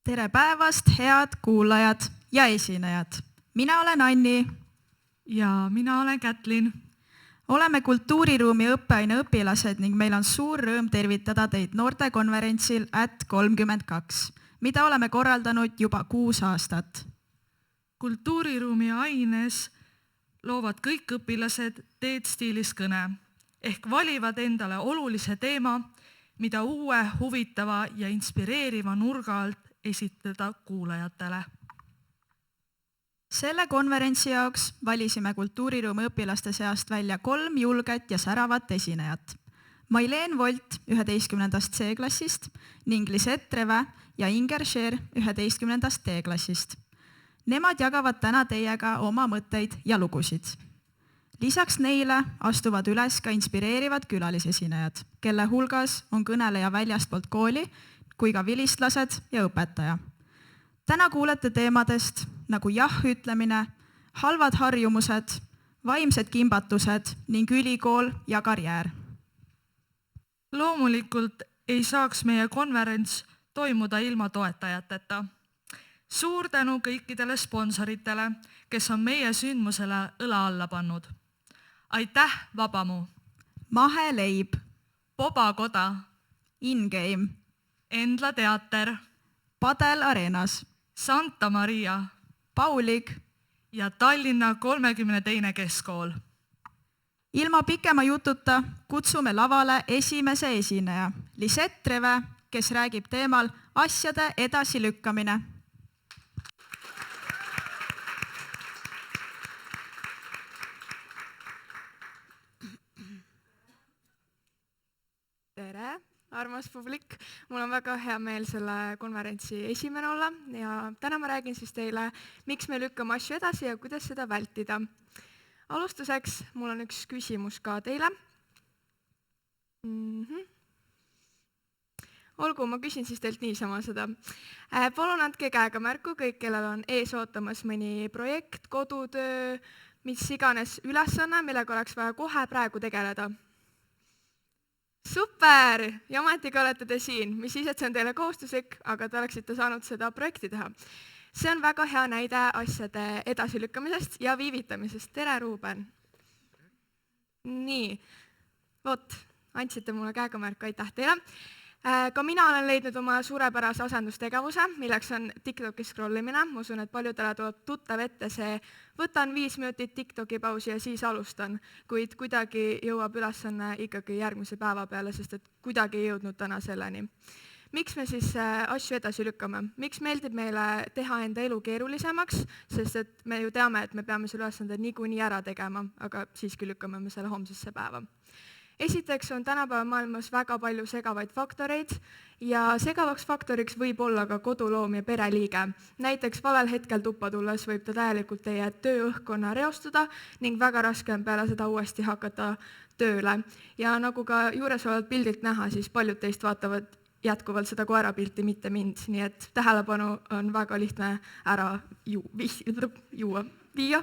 Tere päevast, head kuulajad ja esinejad. Mina olen Anni. Ja mina olen Kätlin. Oleme kultuuriruumi õppeaine õpilased ning meil on suur rõõm tervitada teid noortekonverentsil @32, mida oleme korraldanud juba 6 aastat. Kultuuriruumi aines loovad kõik õpilased teedstiilis kõne ehk valivad endale olulise teema, mida uue, huvitava ja inspireeriva nurga alt esitada kuulajatele. Selle konverentsi jaoks valisime kultuuriruumi õpilaste seast välja 3 julget ja säravat esinejat. Maileen Volt 11. C-klassist ning Lisette Treve ja Inger Scheer 11. D-klassist. Nemad jagavad täna teiega oma mõtteid ja lugusid. Lisaks neile astuvad üles ka inspireerivad külalisesinejad, kelle hulgas on kõneleja väljastpoolt kooli kui ka vilistlased ja õpetaja. Täna kuulete teemadest nagu jah-ütlemine, halvad harjumused, vaimsed kimbatused ning ülikool ja karjäär. Loomulikult ei saaks meie konverents toimuda ilma toetajateta. Suur tänu kõikidele sponsoritele, kes on meie sündmusele õla alla pannud. Aitäh Vabamu, Maheleib, Pobakoda, InGame, Endla teater, Padel Arenas, Santa Maria Paulig ja Tallinna 32. keskkool. Ilma pikema jututa kutsume lavale esimese esineja, Lisette Treve, kes räägib teemal asjade edasilükkamine. Tere, armas publik! Mul on väga hea meel selle konverentsi esimene olla ja täna ma räägin siis teile, miks me lükkame asju edasi ja kuidas seda vältida. Alustuseks mul on üks küsimus ka teile. Olgu, ma küsin siis teilt niisama seda. Palun andke käega märku kõik, kellel on ees ootamas mõni projekt, kodutöö, mis iganes ülesanne, millega oleks vaja kohe praegu tegeleda. Super! Ja ometigi olete te siin, mis siis, et see on teile kohustuslik, aga te oleksite saanud seda projekti teha. See on väga hea näide asjade edasilükkamisest ja viivitamisest. Tere, Ruuben! Nii, andsite mulle käega märku, aitäh teile. Ka mina olen leidnud oma suurepärase asendustegevuse, milleks on TikToki scrollimine. Ma usun, et paljudele tuleb tuttav ette see, võtan 5 minutit TikToki pausi ja siis alustan, kuid kuidagi jõuab ülesanne ikkagi järgmise päeva peale, sest et kuidagi ei jõudnud täna selleni. Miks me siis asju edasi lükkame? Miks meeldib meile teha enda elu keerulisemaks, sest et me ju teame, et me peame selle ülesande niikuinii ära tegema, aga siiski lükkame me selle homsesse päeva. Esiteks on tänapäeva maailmas väga palju segavaid faktoreid ja segavaks faktoriks võib olla ka koduloom ja pereliige. Näiteks valel hetkel tuppa tulles võib ta täielikult teie tööõhkkonna reostada ning väga raske on peale seda uuesti hakata tööle. Ja nagu ka juures olevat pildilt näha, siis paljud teist vaatavad jätkuvalt seda koerapilti, mitte mind, nii et tähelepanu on väga lihtne ära viia.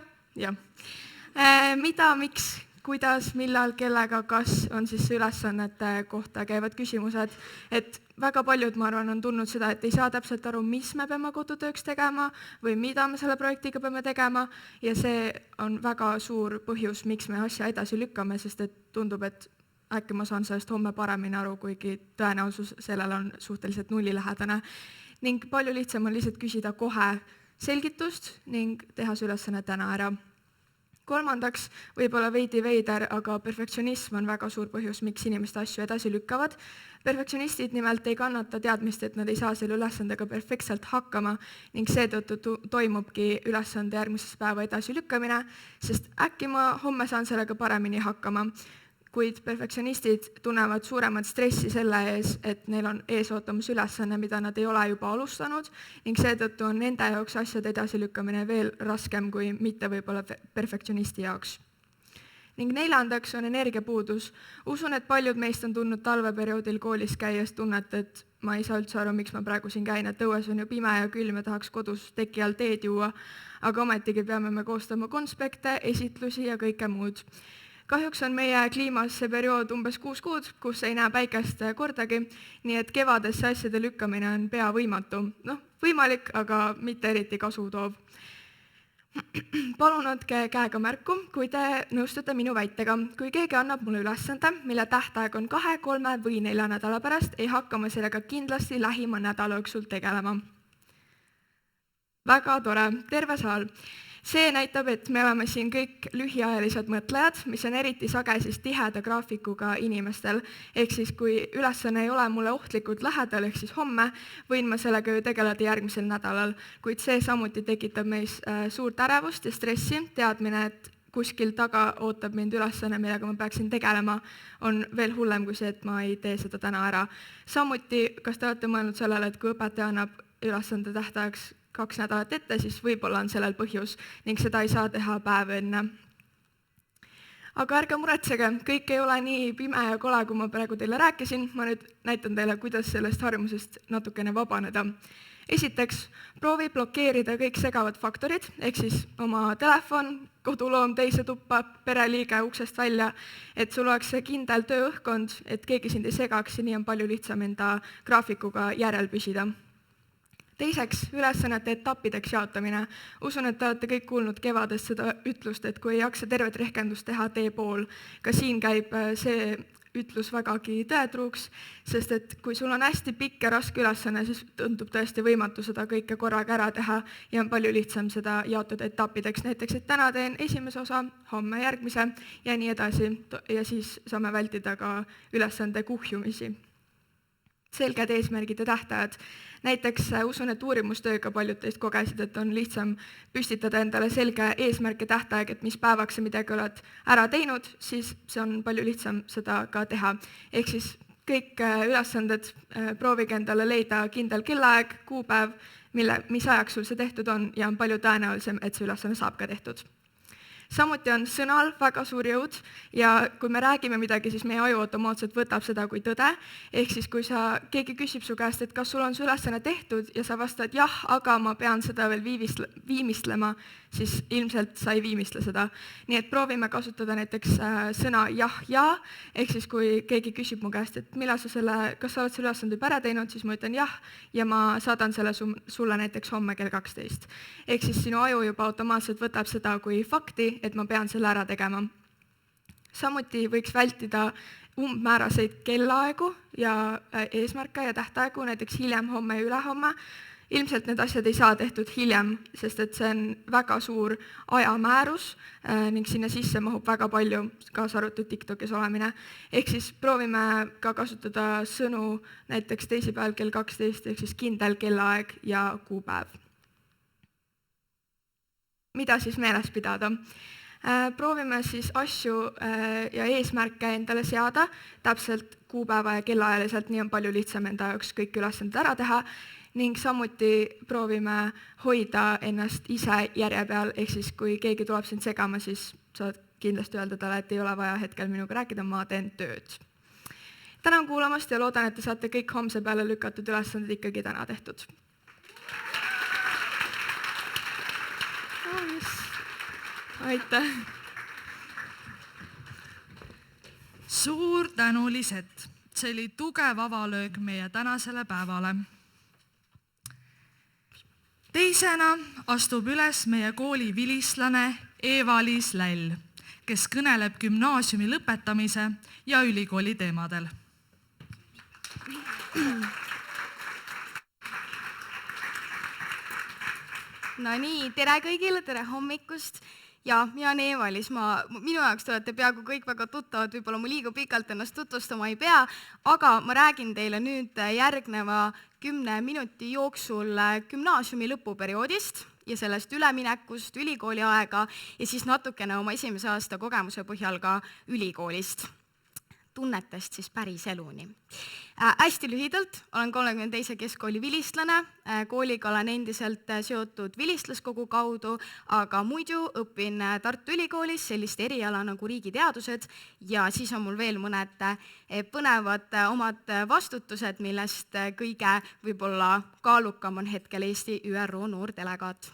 Mida, miks? Kuidas, millal, kellega, kas on siis ülesannete kohta käivad küsimused, et väga paljud, ma arvan, on tulnud seda, et ei saa täpselt aru, mis me peame kodutööks tegema või mida me selle projektiga peame tegema ja see on väga suur põhjus, miks me asja edasi lükkame, sest et tundub, et äkki ma saan sellest homme paremini aru, kuigi tõenäosus sellel on suhteliselt nullilähedane ning palju lihtsam on lihtsalt küsida kohe selgitust ning teha see ülesanne täna ära. Kolmandaks, võib-olla veidi veider, aga perfektsionism on väga suur põhjus, miks inimeste asju edasi lükkavad. Perfektsionistid nimelt ei kannata teadmist, et nad ei saa selle ülesandega perfektselt hakkama ning seetõttu toimubki ülesande järgmises päeva edasi lükkamine, sest äkki ma homme saan sellega paremini hakkama. Kuid perfektsionistid tunnevad suuremat stressi selle ees, et neil on ees ootamas ülesanne, mida nad ei ole juba alustanud ning seetõttu on nende jaoks asjade edasilükkamine veel raskem kui mitte võib-olla perfektsionisti jaoks. Ning neljandaks on energiapuudus. Usun, et paljud meist on tundnud talveperioodil koolis käies tunnet, et ma ei saa üldse aru, miks ma praegu siin käin, et õues on ju pime ja külm ja tahaks kodus teki all teed juua, aga ometigi peame me koostama konspekte, esitlusi ja kõike muud. Kahjuks on meie kliimas see periood umbes 6 kuud, kus ei näe päikest kordagi, nii et kevadesse asjade lükkamine on pea võimatu. Võimalik, aga mitte eriti kasu toov. Palun andke käega märku, kui te nõustute minu väitega. Kui keegi annab mulle ülesande, mille tähtaeg on 2, 3 või 4 nädala pärast, ei hakka ma sellega kindlasti lähima nädala jooksul tegelema. Väga tore, terve saal. See näitab, et me oleme siin kõik lühiajalised mõtlejad, mis on eriti sage siis tiheda graafikuga inimestel. Ehk siis, kui ülesanne ei ole mulle ohtlikult lähedal, ehk siis homme, võin ma sellega ju tegeleda järgmisel nädalal, kuid see samuti tekitab meis suurt ärevust ja stressi, teadmine, et kuskil taga ootab mind ülesanne, millega ma peaksin tegelema, on veel hullem kui see, et ma ei tee seda täna ära. Samuti, kas te olete mõelnud sellele, et kui õpetaja annab ülesande tähtajaks 2 nädalat ette, siis võib-olla on sellel põhjus ning seda ei saa teha päev enne. Aga ärge muretsege, kõik ei ole nii pime ja kole, kui ma praegu teile rääkisin. Ma nüüd näitan teile, kuidas sellest harjumusest natukene vabaneda. Esiteks, proovi blokeerida kõik segavad faktorid, ehk siis oma telefon, koduloom teise tuppa, pereliige uksest välja, et sul oleks see kindel tööõhkkond, et keegi sind ei segaks ja nii on palju lihtsam enda graafikuga järel püsida. Teiseks, ülesannete etappideks jaotamine. Usun, et te olete kõik kuulnud kevadest seda ütlust, et kui ei jaksa tervet rehkendust teha, tee pool. Ka siin käib see ütlus vägagi tõetruuks, sest et kui sul on hästi pikk ja raske ülesanne, siis tundub tõesti võimatu seda kõike korraga ära teha ja on palju lihtsam seda jaotada etappideks. Näiteks, et täna teen esimese osa, homme järgmise ja nii edasi ja siis saame vältida ka ülesande kuhjumisi. Selged eesmärgid ja tähtajad. Näiteks usun, et uurimustööga paljud teist kogesid, et on lihtsam püstitada endale selge eesmärk ja tähtaeg, et mis päevaks sa midagi oled ära teinud, siis see on palju lihtsam seda ka teha. Ehk siis kõik ülesanded proovige endale leida kindel kellaaeg, kuupäev, mis ajaks sul see tehtud on ja on palju tõenäolisem, et see ülesanne saab ka tehtud. Samuti on sõnal väga suur jõud ja kui me räägime midagi, siis meie aju automaatselt võtab seda kui tõde. Ehk siis, kui keegi küsib su käest, et kas sul on su ülesanne tehtud ja sa vastad jah, aga ma pean seda veel viimistlema, siis ilmselt sa ei viimistle seda. Nii et proovime kasutada näiteks sõna jah ja, ehk siis kui keegi küsib mu käest, et kas sa oled selle ülesande juba ära teinud, siis ma ütlen jah ja ma saadan selle sulle näiteks homme kell 12. Ehk siis sinu aju juba automaatselt võtab seda kui fakti, et ma pean selle ära tegema. Samuti võiks vältida umbmääraseid kellaaegu ja eesmärke ja tähtaegu, näiteks hiljem, homme ja ülehomme. Ilmselt need asjad ei saa tehtud hiljem, sest et see on väga suur ajamäärus ning sinna sisse mahub väga palju, kaasa arvatud TikTokis olemine. Ehk siis proovime ka kasutada sõnu näiteks teisipäeval kell 12, ehk siis kindel kellaaeg ja kuupäev. Mida siis meeles pidada? Proovime siis asju ja eesmärke endale seada, täpselt kuupäeva ja kellaajaliselt, nii on palju lihtsam enda jaoks kõik ülesanded ära teha ning samuti proovime hoida ennast ise järje peal, ehk siis kui keegi tuleb sind segama, siis saad kindlasti öelda talle, et ei ole vaja hetkel minuga rääkida, ma teen tööd. Tänan kuulamast ja loodan, et te saate kõik homse peale lükatud ülesanded ikkagi täna tehtud. Aitäh! Suur tänu, Lisett! See oli tugev avalöök meie tänasele päevale. Teisena astub üles meie kooli vilistlane Eva-Liis Läll, kes kõneleb gümnaasiumi lõpetamise ja ülikooli teemadel. No nii, tere kõigile, tere hommikust. Ja, mina olen Eva-Liis, minu jaoks te olete peaaegu kõik väga tuttavad, võib-olla ma liiga pikalt ennast tutvustama ei pea, aga ma räägin teile nüüd järgneva 10 minuti jooksul gümnaasiumi lõpuperioodist ja sellest üleminekust, ülikooli aega ja siis natukene oma esimese aasta kogemuse põhjal ka ülikoolist. Tunnetest siis päris eluni. Hästi lühidalt, olen 32. keskkooli vilistlane, kooliga olen endiselt seotud vilistlaskogu kaudu, aga muidu õpin Tartu Ülikoolis sellist eriala nagu riigiteadused ja siis on mul veel mõned põnevad omad vastutused, millest kõige võib-olla kaalukam on hetkel Eesti ÜRO noordelegaat.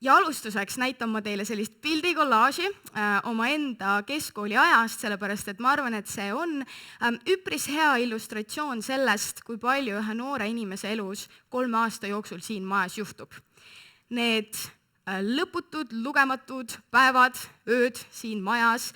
ja alustuseks näitan ma teile sellist pildikollaaži omaenda keskkooli ajast, sellepärast et ma arvan, et see on üpris hea illustratsioon sellest, kui palju ühe noore inimese elus 3 aasta jooksul siin majas juhtub. Need lõputud, lugematud päevad, ööd siin majas,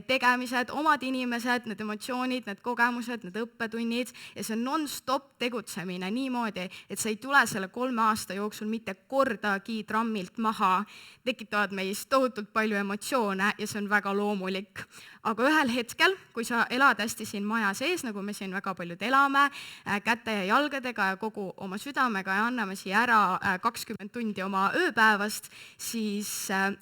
tegemised, omad inimesed, need emotsioonid, need kogemused, need õppetunnid ja see non-stop tegutsemine niimoodi, et sa ei tule selle 3 aasta jooksul mitte kordagi trammilt maha, tekitavad meist tohutult palju emotsioone ja see on väga loomulik. Aga ühel hetkel, kui sa elad hästi siin maja sees, nagu me siin väga paljud elame, käte ja jalgadega ja kogu oma südamega ja anname siia ära 20 tundi oma ööpäevast, siis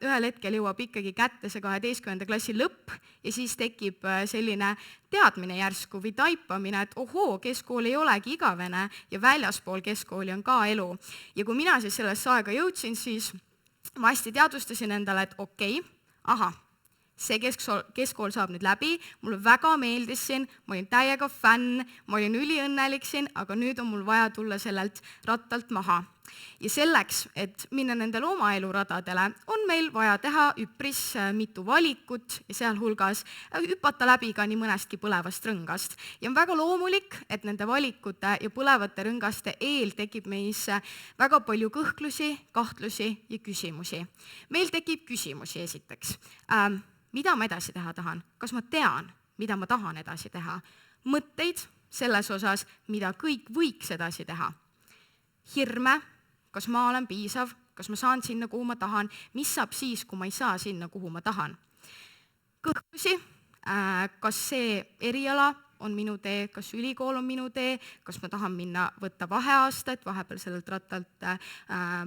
ühel hetkel jõuab ikkagi kätte see 12. klassi lõpp ja siis tekib selline teadmine järsku või taipamine, et ohoo, keskkool ei olegi igavene ja väljaspool keskkooli on ka elu. Ja kui mina siis sellesse aega jõudsin, siis ma hästi teadvustasin endale, et okei, see keskkool saab nüüd läbi, mulle väga meeldis siin, ma olin täiega fänn, ma olin üliõnnelik siin, aga nüüd on mul vaja tulla sellelt rattalt maha. Ja selleks, et minna nendele oma eluradadele, on meil vaja teha üpris mitu valikut ja sealhulgas hüpata läbi ka nii mõnestki põlevast rõngast. Ja on väga loomulik, et nende valikute ja põlevate rõngaste eel tekib meis väga palju kõhklusi, kahtlusi ja küsimusi. Meil tekib küsimusi esiteks. Mida ma edasi teha tahan? Kas ma tean, mida ma tahan edasi teha? Mõtteid selles osas, mida kõik võiks edasi teha. Hirme, kas ma olen piisav, kas ma saan sinna, kuhu ma tahan, mis saab siis, kui ma ei saa sinna, kuhu ma tahan. Kõhklusi, kas see eriala on minu tee, kas ülikool on minu tee, kas ma tahan minna võtta vaheaasta, et vahepeal sellelt rattalt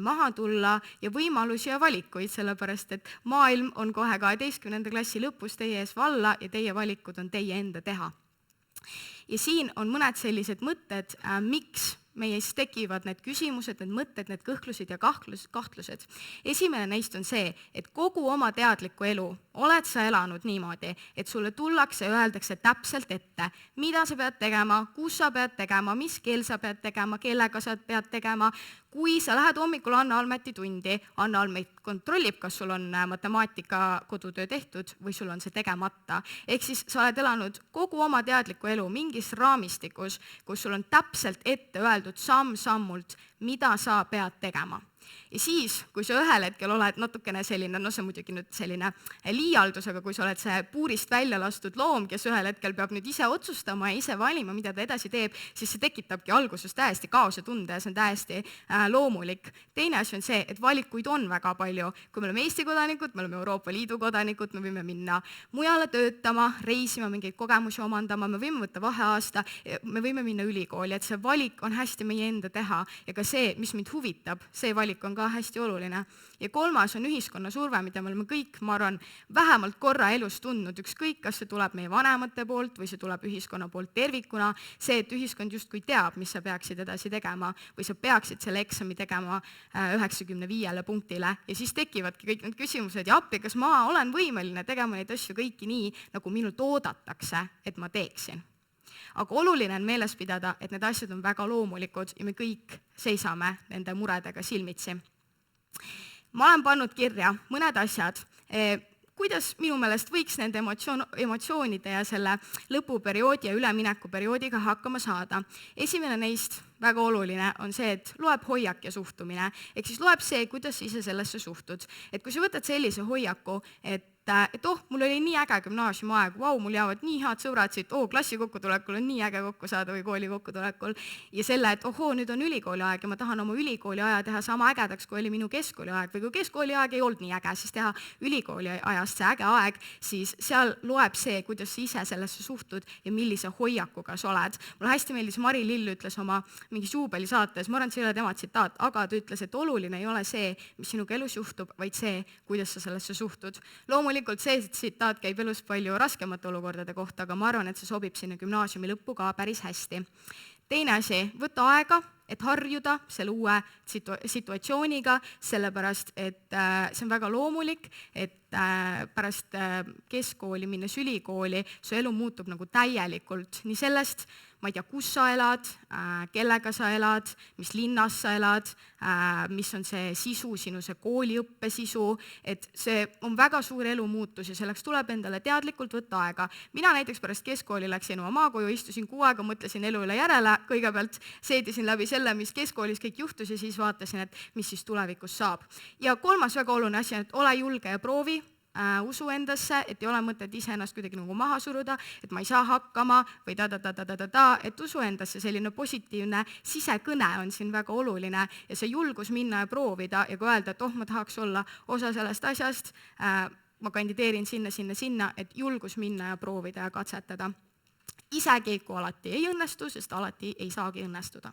maha tulla ja võimalusi ja valikuid, sellepärast et maailm on kohe 12. klassi lõpus teie ees valla ja teie valikud on teie enda teha. Ja siin on mõned sellised mõtted, miks meis tekivad need küsimused, need mõtted, need kõhklused ja kahtlused. Esimene neist on see, et kogu oma teadlikku elu oled sa elanud niimoodi, et sulle tullakse ja öeldakse täpselt ette, mida sa pead tegema, kus sa pead tegema, mis kell sa pead tegema, kellega sa pead tegema. Kui sa lähed hommikul Anna Almeti tundi, Anna Almet kontrollib, kas sul on matemaatika kodutöö tehtud või sul on see tegemata. Ehk siis sa oled elanud kogu oma teadliku elu mingis raamistikus, kus sul on täpselt ette öeldud samm-sammult, mida sa pead tegema. Ja siis, kui sa ühel hetkel oled natukene selline, see on muidugi nüüd selline liialdus, aga kui sa oled see puurist välja lastud loom, kes ühel hetkel peab nüüd ise otsustama ja ise valima, mida ta edasi teeb, siis see tekitabki alguses täiesti kaose tunde ja see on täiesti loomulik. Teine asi on see, et valikuid on väga palju. Kui me oleme Eesti kodanikud, me oleme Euroopa Liidu kodanikud, me võime minna mujale töötama, reisima, mingeid kogemusi omandama, me võime võtta vaheaasta, me võime minna ülikooli, et see valik on hästi meie enda teha ja ka see, mis mind huvitab, see valik on ka hästi oluline. Ja kolmas on ühiskonna surve, mida me oleme kõik, ma arvan, vähemalt korra elus tundnud, ükskõik, kas see tuleb meie vanemate poolt või see tuleb ühiskonna poolt tervikuna, see, et ühiskond justkui teab, mis sa peaksid edasi tegema või sa peaksid selle eksami tegema 95 punktile ja siis tekivadki kõik need küsimused ja appi, kas ma olen võimeline tegema neid asju kõiki nii, nagu minult oodatakse, et ma teeksin. Aga oluline on meeles pidada, et need asjad on väga loomulikud ja me kõik seisame nende muredega silmitsi. Ma olen pannud kirja mõned asjad, kuidas minu meelest võiks nende emotsioonide ja selle lõpuperioodi ja üleminekuperioodiga hakkama saada. Esimene neist, väga oluline, on see, et loeb hoiak ja suhtumine. Ehk siis loeb see, kuidas ise sellesse suhtud. Et kui sa võtad sellise hoiaku, et mul oli nii äge gümnaasiumi aeg, mul jäävad nii head sõbrad siit, klassi kokkutulekul on nii äge kokku saada või kooli kokkutulekul ja selle, et nüüd on ülikooli aeg ja ma tahan oma ülikooli aja teha sama ägedaks, kui oli minu keskkooli aeg või kui keskkooli aeg ei olnud nii äge, siis teha ülikooli ajast see äge aeg, siis seal loeb see, kuidas sa ise sellesse suhtud ja millise hoiakuga sa oled. Mulle hästi meeldis Mari Lill ütles oma mingis juubelisaates, ma arvan, et see ei ole tema tsitaat, aga ta ütles, et oluline ei ole see, mis sinuga elus juhtub, vaid see, kuidas sa sellesse suhtud. Loomulikult see tsitaat käib elus palju raskemate olukordade kohta, aga ma arvan, et see sobib sinna gümnaasiumi lõppu ka päris hästi. Teine asi, võta aega, et harjuda selle uue situatsiooniga, sellepärast, et see on väga loomulik, et pärast keskkooli minnes ülikooli, su elu muutub nagu täielikult nii sellest ma ei tea, kus sa elad, kellega sa elad, mis linnas sa elad, mis on see sisu, sinu see kooliõppe sisu, et see on väga suur elumuutus ja selleks tuleb endale teadlikult võtta aega. Mina näiteks pärast keskkooli läksin oma maakoju, istusin kuu aega, mõtlesin elu üle järele, kõigepealt seedisin läbi selle, mis keskkoolis kõik juhtus ja siis vaatasin, et mis siis tulevikus saab. Ja kolmas väga oluline asi on, et ole julge ja proovi, usu endasse, et ei ole mõtet iseennast kuidagi nagu maha suruda, et ma ei saa hakkama või et usu endasse, selline positiivne sisekõne on siin väga oluline ja see julgus minna ja proovida ja kui öelda, et ma tahaks olla osa sellest asjast, ma kandideerin sinna, et julgus minna ja proovida ja katsetada. Isegi kui alati ei õnnestu, sest alati ei saagi õnnestuda.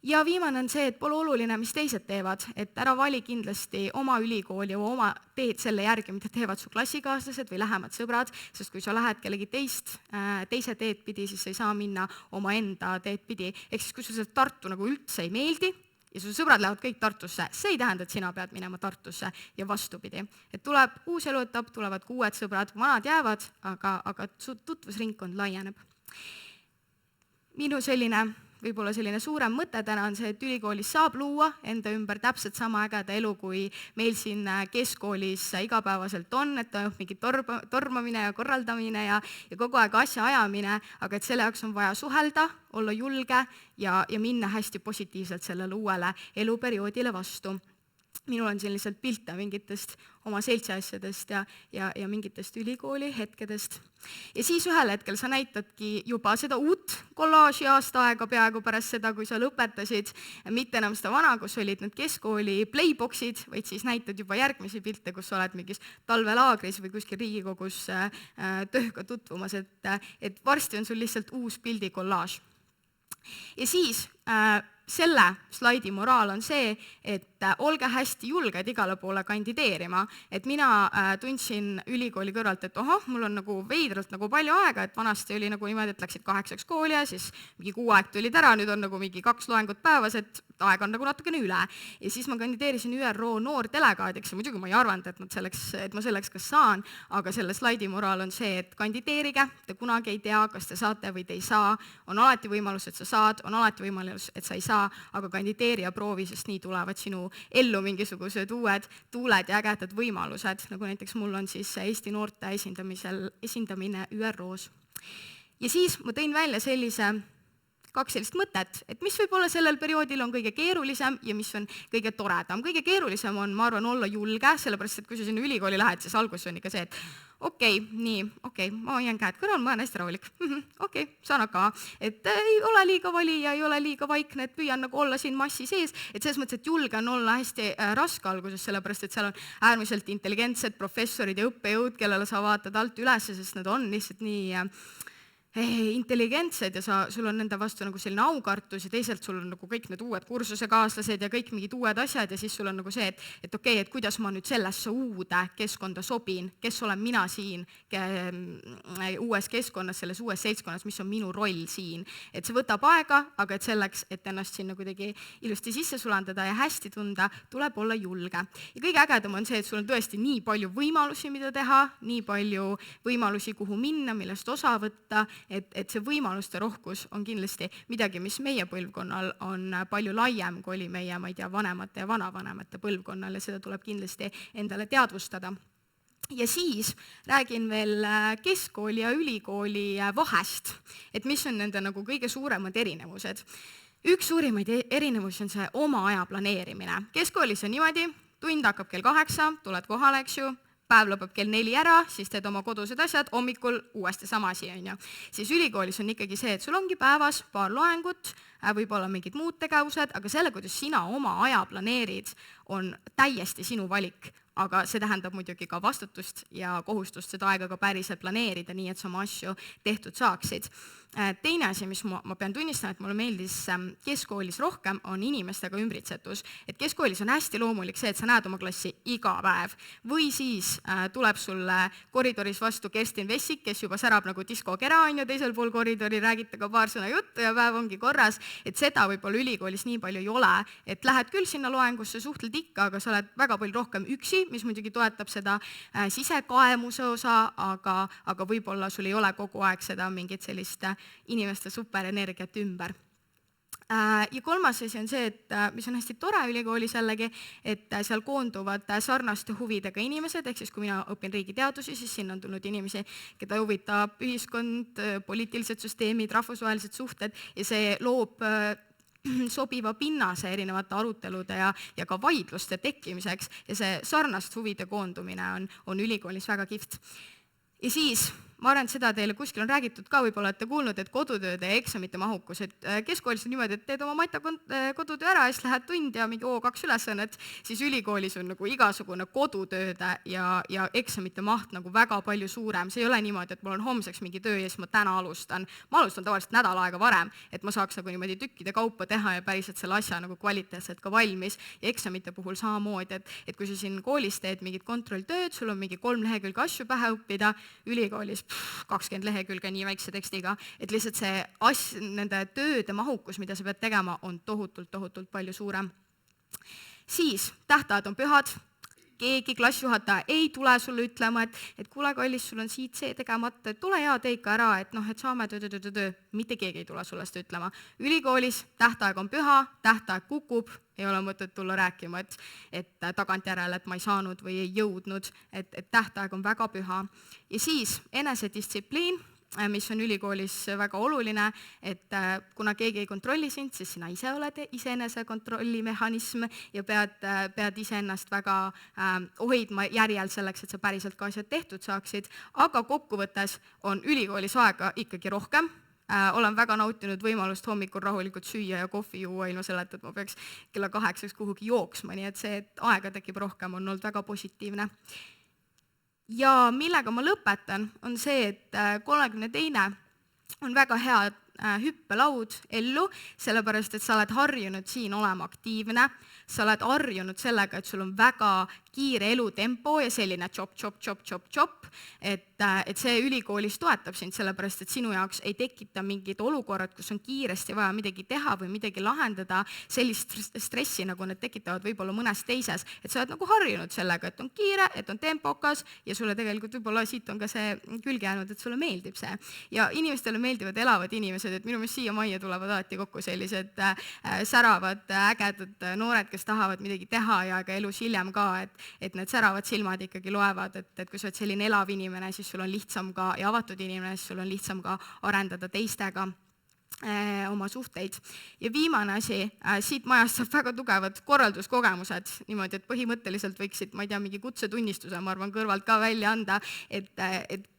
Ja viimane on see, et pole oluline, mis teised teevad, et ära vali kindlasti oma ülikooli või oma teed selle järgi, mida teevad su klassikaaslased või lähemad sõbrad, sest kui sa lähed kellegi teise teed pidi, siis sa ei saa minna oma enda teed pidi. Ehk siis, kui sul Tartu nagu üldse ei meeldi ja su sõbrad lähevad kõik Tartusse, see ei tähenda, et sina pead minema Tartusse ja vastupidi. Et tuleb uus eluetapp, tulevad ka uued sõbrad, vanad jäävad, aga su tutvusringkond laieneb. Minu võib-olla selline suurem mõte täna on see, et ülikoolis saab luua enda ümber täpselt sama ägeda elu, kui meil siin keskkoolis igapäevaselt on, et toimub mingi tormamine ja korraldamine ja kogu aeg asja ajamine, aga et selle jaoks on vaja suhelda, olla julge ja minna hästi positiivselt sellele uuele eluperioodile vastu. Minul on siin lihtsalt pilte mingitest oma seltsiasjadest ja mingitest ülikooli hetkedest. Ja siis ühel hetkel sa näitadki juba seda uut kollaaži aasta aega peaaegu pärast seda, kui sa lõpetasid, mitte enam seda vana, kus olid need keskkooli playboxid, vaid siis näitad juba järgmisi pilte, kus sa oled mingis talvelaagris või kuskil Riigikogus tööga tutvumas, et varsti on sul lihtsalt uus pildikollaaž. Ja siis selle slaidi moraal on see, et olge hästi julged igale poole kandideerima, et mina tundsin ülikooli kõrvalt, et mul on nagu veidralt nagu palju aega, et vanasti oli nagu niimoodi, et läksid 8 kooli ja siis mingi 6 aeg tulid ära, nüüd on nagu mingi 2 loengut päevas, et aeg on nagu natukene üle. Ja siis ma kandideerisin ÜRO noordelegaadiks ja muidugi ma ei arvanud, et ma selleks kas saan, aga selle slaidi moraal on see, et kandideerige, te kunagi ei tea, kas te saate või te ei saa, on alati võimalus, et sa saad, on alati võimalus, et sa ei saa, aga kandideeri ja proovi, sest nii tulevad sinu ellu mingisugused uued tuuled ja ägedad võimalused, nagu näiteks mul on siis Eesti noorte esindamine ÜRO-s. Ja siis ma tõin välja 2 sellist mõtet, et mis võib-olla sellel perioodil on kõige keerulisem ja mis on kõige toredam. Kõige keerulisem on, ma arvan, olla julge, sellepärast, et kui sa sinna ülikooli lähed, siis alguses on ikka see, et ma hoian käed kõrval, ma olen hästi rahulik. Saan hakkama. Et ei ole liiga valija, ei ole liiga vaikne, et püüan nagu olla siin massi sees. Et selles mõttes, et julge on olla hästi raske alguses, sellepärast, et seal on äärmiselt intelligentsed professorid ja õppejõud, kellele sa vaatad alt üles, sest nad on lihtsalt nii intelligentsed ja sul on nende vastu nagu selline aukartus ja teisalt sul on nagu kõik need uued kursusekaaslased ja kõik mingid uued asjad ja siis sul on nagu see, et kuidas ma nüüd sellesse uude keskkonda sobin, kes olen mina siin uues keskkonnas, selles uues seltskonnas, mis on minu roll siin. Et see võtab aega, aga et selleks, et ennast sinna kuidagi ilusti sisse sulandada ja hästi tunda, tuleb olla julge. Ja kõige ägedam on see, et sul on tõesti nii palju võimalusi, mida teha, nii palju võimalusi, kuhu minna, millest osa võtta, et see võimaluste rohkus on kindlasti midagi, mis meie põlvkonnal on palju laiem, kui oli meie, ma ei tea, vanemate ja vanavanemate põlvkonnal ja seda tuleb kindlasti endale teadvustada. Ja siis räägin veel keskkooli ja ülikooli vahest, et mis on nende nagu kõige suuremad erinevused. Üks suurimaid erinevusi on see oma aja planeerimine. Keskkoolis on niimoodi, tund hakkab kell 8, tuled kohale, eks ju, päev lõpeb kell 4 ära, siis teed oma kodused asjad, hommikul uuesti sama asi, on ju. Siis ülikoolis on ikkagi see, et sul ongi päevas paar loengut, võib-olla mingid muud tegevused, aga selle, kuidas sina oma aja planeerid, on täiesti sinu valik. Aga see tähendab muidugi ka vastutust ja kohustust seda aega ka päriselt planeerida, nii et sa oma asju tehtud saaksid. Teine asi, mis ma pean tunnistama, et mulle meeldis keskkoolis rohkem, on inimestega ümbritsetus. Et keskkoolis on hästi loomulik see, et sa näed oma klassi iga päev. Või siis tuleb sulle koridoris vastu Kerstin Vessik, kes juba särab nagu diskokera on ju teisel pool koridori, räägite ka paar sõna juttu ja päev ongi korras. Et seda võib-olla ülikoolis nii palju ei ole, et lähed küll sinna loengusse, suhtled ikka, aga sa oled väga palju rohkem üksi asi, mis muidugi toetab seda sisekaemuse osa, aga võib-olla sul ei ole kogu aeg seda mingit sellist inimeste superenergiat ümber. Ja kolmas asi on see, et mis on hästi tore ülikoolis jällegi, et seal koonduvad sarnaste huvidega inimesed, ehk siis kui mina õpin riigiteadusi, siis sinna on tulnud inimesi, keda huvitab ühiskond, poliitilised süsteemid, rahvusvahelised suhted ja see loob sobiva pinnase erinevate arutelude ja ka vaidluste tekkimiseks ja see sarnast huvide koondumine on ülikoolis väga kihvt. Ja siis ma arvan, et seda teile kuskil on räägitud ka, võib-olla olete kuulnud, et kodutööde ja eksamite mahukus, et keskkoolis on niimoodi, et teed oma kodutöö ära ja siis lähed tund ja mingi O2 ülesannet, siis ülikoolis on nagu igasugune kodutööde ja eksamite maht nagu väga palju suurem. See ei ole niimoodi, et mul on homseks mingi töö ja siis ma täna alustan. Ma alustan tavaliselt nädal aega varem, et ma saaks nagu niimoodi tükkide kaupa teha ja päriselt selle asja nagu kvaliteetselt ka valmis. Ja eksamite puhul samamoodi, et kui sa siin koolis teed mingit kontrolltööd, sul on mingi 3 lehekülge asju pähe õppida, ülikoolis 20 lehekülge nii väikse tekstiga, et lihtsalt see nende tööde mahukus, mida sa pead tegema, on tohutult palju suurem. Siis tähtajad on pühad, keegi klassijuhataja ei tule sulle ütlema, et kuule kallis, sul on siit see tegemata, et tule ja tee ikka ära, et saame töö. Mitte keegi ei tule sulle seda ütlema. Ülikoolis tähtaeg on püha, tähtaeg kukub, ei ole mõtet tulla rääkima, et tagantjärele, et ma ei saanud või ei jõudnud, et tähtaeg on väga püha. Ja siis enesedistsipliin, mis on ülikoolis väga oluline, et kuna keegi ei kontrolli sind, siis sina ise oled iseenese kontrollimehhanism ja pead iseennast väga hoidma järjel selleks, et sa päriselt ka asjad tehtud saaksid, aga kokkuvõttes on ülikoolis aega ikkagi rohkem. Olen väga nautinud võimalust hommikul rahulikult süüa ja kohvi juua ilma selleta, et ma peaks kella 8 kuhugi jooksma, nii et see, et aega tekib rohkem, on olnud väga positiivne. Ja millega ma lõpetan, on see, et 32. on väga hea hüppelaud ellu, sellepärast, et sa oled harjunud siin olema aktiivne, sa oled harjunud sellega, et sul on väga kiire elutempo ja selline chop, et see ülikoolis toetab sind, sellepärast, et sinu jaoks ei tekita mingid olukorrad, kus on kiiresti vaja midagi teha või midagi lahendada, sellist stressi, nagu need tekitavad võib-olla mõnes teises, et sa oled nagu harjunud sellega, et on kiire, et on tempokas ja sulle tegelikult võib-olla siit on ka see külge jäänud, et sulle meeldib see. Ja inimestele meeldivad elavad inimesed, et minu meelest siia majja tulevad alati kokku sellised säravad, ägedad noored, kes tahavad midagi teha ja ka elus hiljem ka, et need säravad silmad ikkagi loevad, et kui sa oled selline elav inimene, siis sul on lihtsam ka ja avatud inimene, siis sul on lihtsam ka arendada teistega oma suhteid. Ja viimane asi, siit majast saab väga tugevad korralduskogemused, niimoodi, et põhimõtteliselt võiksid, ma ei tea, mingi kutsetunnistuse, ma arvan, kõrvalt ka välja anda, et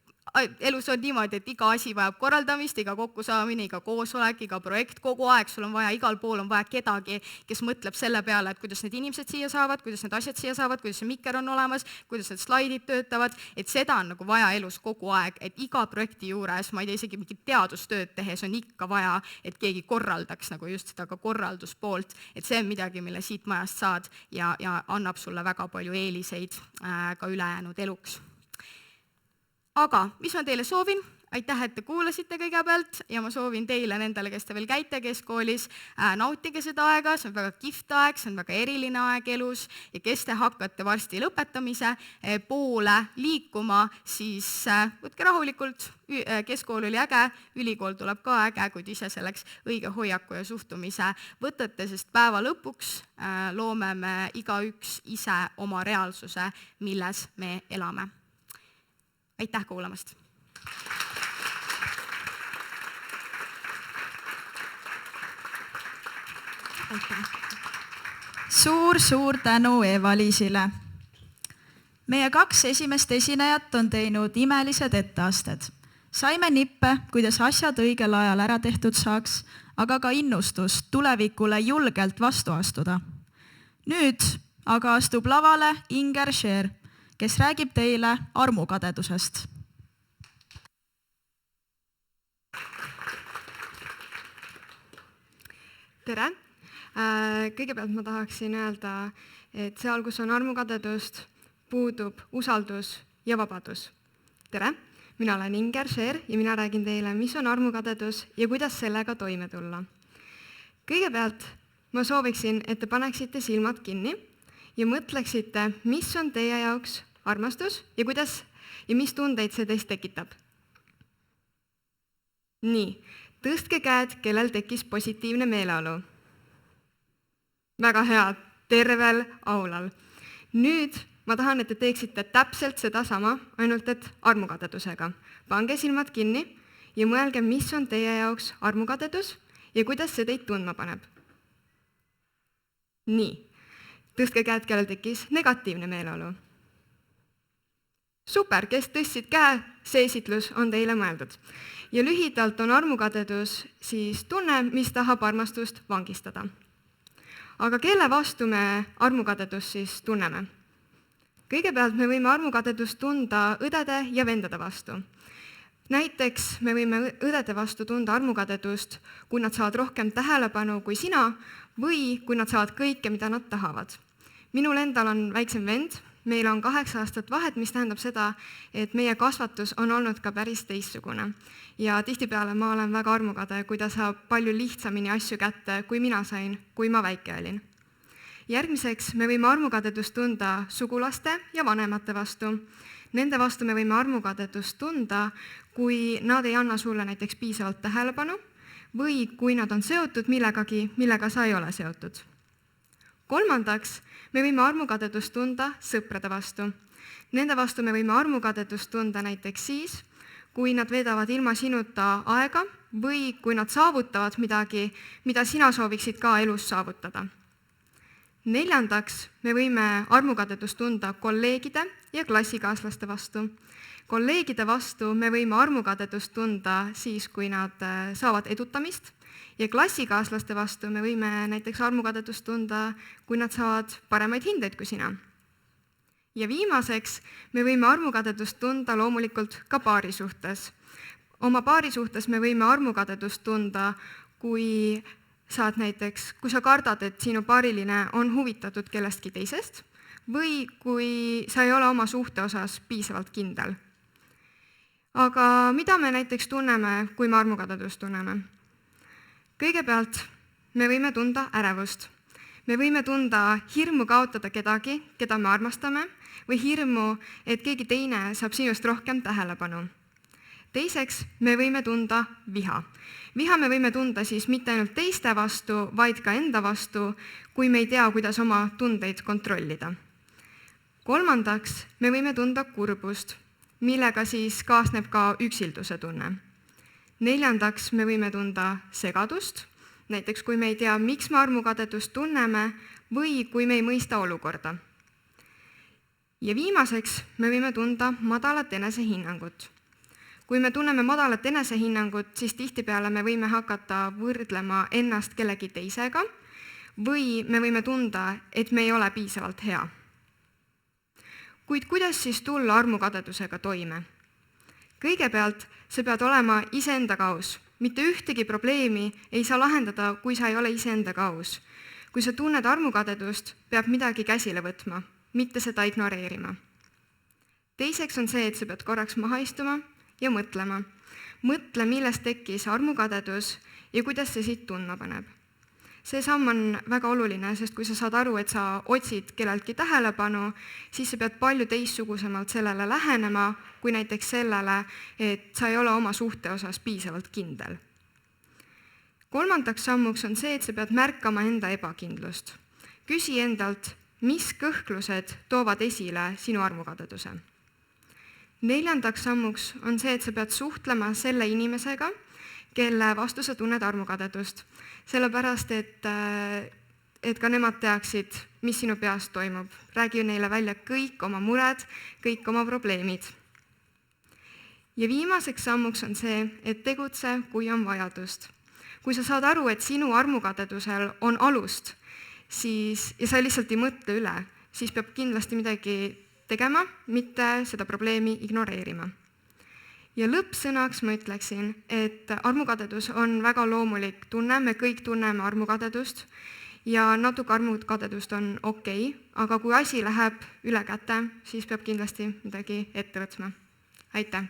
elus on niimoodi, et iga asi vajab korraldamist, iga kokkusaamine, iga koosolek, iga projekt, kogu aeg sul on vaja, igal pool on vaja kedagi, kes mõtleb selle peale, et kuidas need inimesed siia saavad, kuidas need asjad siia saavad, kuidas see mikker on olemas, kuidas need slaidid töötavad, et seda on nagu vaja elus kogu aeg, et iga projekti juures, ma ei tea, isegi mingit teadustööd tehes on ikka vaja, et keegi korraldaks nagu just seda ka korralduspoolt, et see on midagi, mille siit majast saad ja annab sulle väga palju eeliseid ka ülejäänud eluks. Aga mis ma teile soovin? Aitäh, et te kuulasite kõigepealt ja ma soovin teile, nendele, kes te veel käite keskkoolis, nautige seda aega, see on väga kihvt aeg, see on väga eriline aeg elus ja kes te hakkate varsti lõpetamise poole liikuma, siis võtke rahulikult, keskkool oli äge, ülikool tuleb ka äge, kuid ise selleks õige hoiaku ja suhtumise võtate, sest päeva lõpuks loome me igaüks ise oma reaalsuse, milles me elame. Aitäh kuulamast! Suur tänu Eva-Liisile. Meie 2 esimest esinejat on teinud imelised etteasted. Saime nippe, kuidas asjad õigel ajal ära tehtud saaks, aga ka innustust tulevikule julgelt vastu astuda. Nüüd aga astub lavale Inger Scheer, kes räägib teile armukadedusest. Tere! Kõigepealt ma tahaksin öelda, et seal, kus on armukadedust, puudub usaldus ja vabadus. Tere! Mina olen Inger Scheer ja mina räägin teile, mis on armukadedus ja kuidas sellega toime tulla. Kõigepealt ma sooviksin, et te paneksite silmad kinni ja mõtleksite, mis on teie jaoks armastus ja mis tundeid see teist tekitab. Nii, tõstke käed, kellel tekkis positiivne meeleolu. Väga hea, tervel aulal. Nüüd ma tahan, et te teeksite täpselt sedasama, ainult et armukadedusega. Pange silmad kinni ja mõelge, mis on teie jaoks armukadedus ja kuidas see teid tundma paneb. Nii, tõstke käed, kellel tekkis negatiivne meeleolu. Super, kes tõstsid käe, see esitlus on teile mõeldud. Ja lühidalt on armukadedus siis tunne, mis tahab armastust vangistada. Aga kelle vastu me armukadedust siis tunneme? Kõigepealt me võime armukadedust tunda õdede ja vendade vastu. Näiteks me võime õdede vastu tunda armukadedust, kui nad saavad rohkem tähelepanu kui sina või kui nad saavad kõike, mida nad tahavad. Minul endal on väiksem vend, meil on 8 aastat vahet, mis tähendab seda, et meie kasvatus on olnud ka päris teistsugune. Ja tihtipeale ma olen väga armukade, kui ta saab palju lihtsamini asju kätte, kui mina sain, kui ma väike olin. Järgmiseks me võime armukadedust tunda sugulaste ja vanemate vastu. Nende vastu me võime armukadedust tunda, kui nad ei anna sulle näiteks piisavalt tähelepanu või kui nad on seotud millegagi, millega sa ei ole seotud. Kolmandaks, me võime armukadedust tunda sõprade vastu. Nende vastu me võime armukadedust tunda näiteks siis, kui nad veedavad ilma sinuta aega või kui nad saavutavad midagi, mida sina sooviksid ka elus saavutada. Neljandaks, me võime armukadedust tunda kolleegide ja klassikaaslaste vastu. Kolleegide vastu me võime armukadedust tunda siis, kui nad saavad edutamist ja klassikaaslaste vastu me võime näiteks armukadedust tunda, kui nad saavad paremaid hindeid kui sina. Ja viimaseks, me võime armukadedust tunda loomulikult ka paari suhtes. Oma paari suhtes me võime armukadedust tunda, kui sa kardad, et sinu paariline on huvitatud kellestki teisest või kui sa ei ole oma suhte osas piisavalt kindel. Aga mida me näiteks tunneme, kui me armukadedust tunneme? Kõigepealt me võime tunda ärevust. Me võime tunda hirmu kaotada kedagi, keda me armastame, või hirmu, et keegi teine saab sinust rohkem tähelepanu. Teiseks, me võime tunda viha. Viha me võime tunda siis mitte ainult teiste vastu, vaid ka enda vastu, kui me ei tea, kuidas oma tundeid kontrollida. Kolmandaks, me võime tunda kurbust, millega siis kaasneb ka üksilduse tunne. Neljandaks, me võime tunda segadust, näiteks kui me ei tea, miks me armukadedust tunneme või kui me ei mõista olukorda. Ja viimaseks, me võime tunda madalat enesehinnangut. Kui me tunneme madalat enesehinnangut, siis tihtipeale me võime hakata võrdlema ennast kellegi teisega või me võime tunda, et me ei ole piisavalt hea. Kuid kuidas siis tulla armukadedusega toime? Kõigepealt, sa pead olema iseendaga aus. Mitte ühtegi probleemi ei saa lahendada, kui sa ei ole iseendaga aus. Kui sa tunned armukadedust, peab midagi käsile võtma, mitte seda ignoreerima. Teiseks on see, et sa pead korraks maha istuma ja mõtlema. Mõtle, millest tekkis armukadedus ja kuidas see siit tundma paneb. See samm on väga oluline, sest kui sa saad aru, et sa otsid kelleltki tähelepanu, siis sa pead palju teistsugusemalt sellele lähenema, kui näiteks sellele, et sa ei ole oma suhte osas piisavalt kindel. Kolmandaks sammuks on see, et sa pead märkama enda ebakindlust. Küsi endalt, mis kõhklused toovad esile sinu armukadeduse. Neljandaks sammuks on see, et sa pead suhtlema selle inimesega, kelle vastu sa tunned armukadedust, sellepärast, et ka nemad teaksid, mis sinu peas toimub. Räägi neile välja kõik oma mured, kõik oma probleemid. Ja viimaseks sammuks on see, et tegutse, kui on vajadust. Kui sa saad aru, et sinu armukadedusel on alust, ja sa lihtsalt ei mõtle üle, siis peab kindlasti midagi tegema, mitte seda probleemi ignoreerima. Ja lõppsõnaks ma ütleksin, et armukadedus on väga loomulik tunne, me kõik tunneme armukadedust ja natuke armukadedust on okei, aga kui asi läheb üle käte, siis peab kindlasti midagi ette võtma. Aitäh!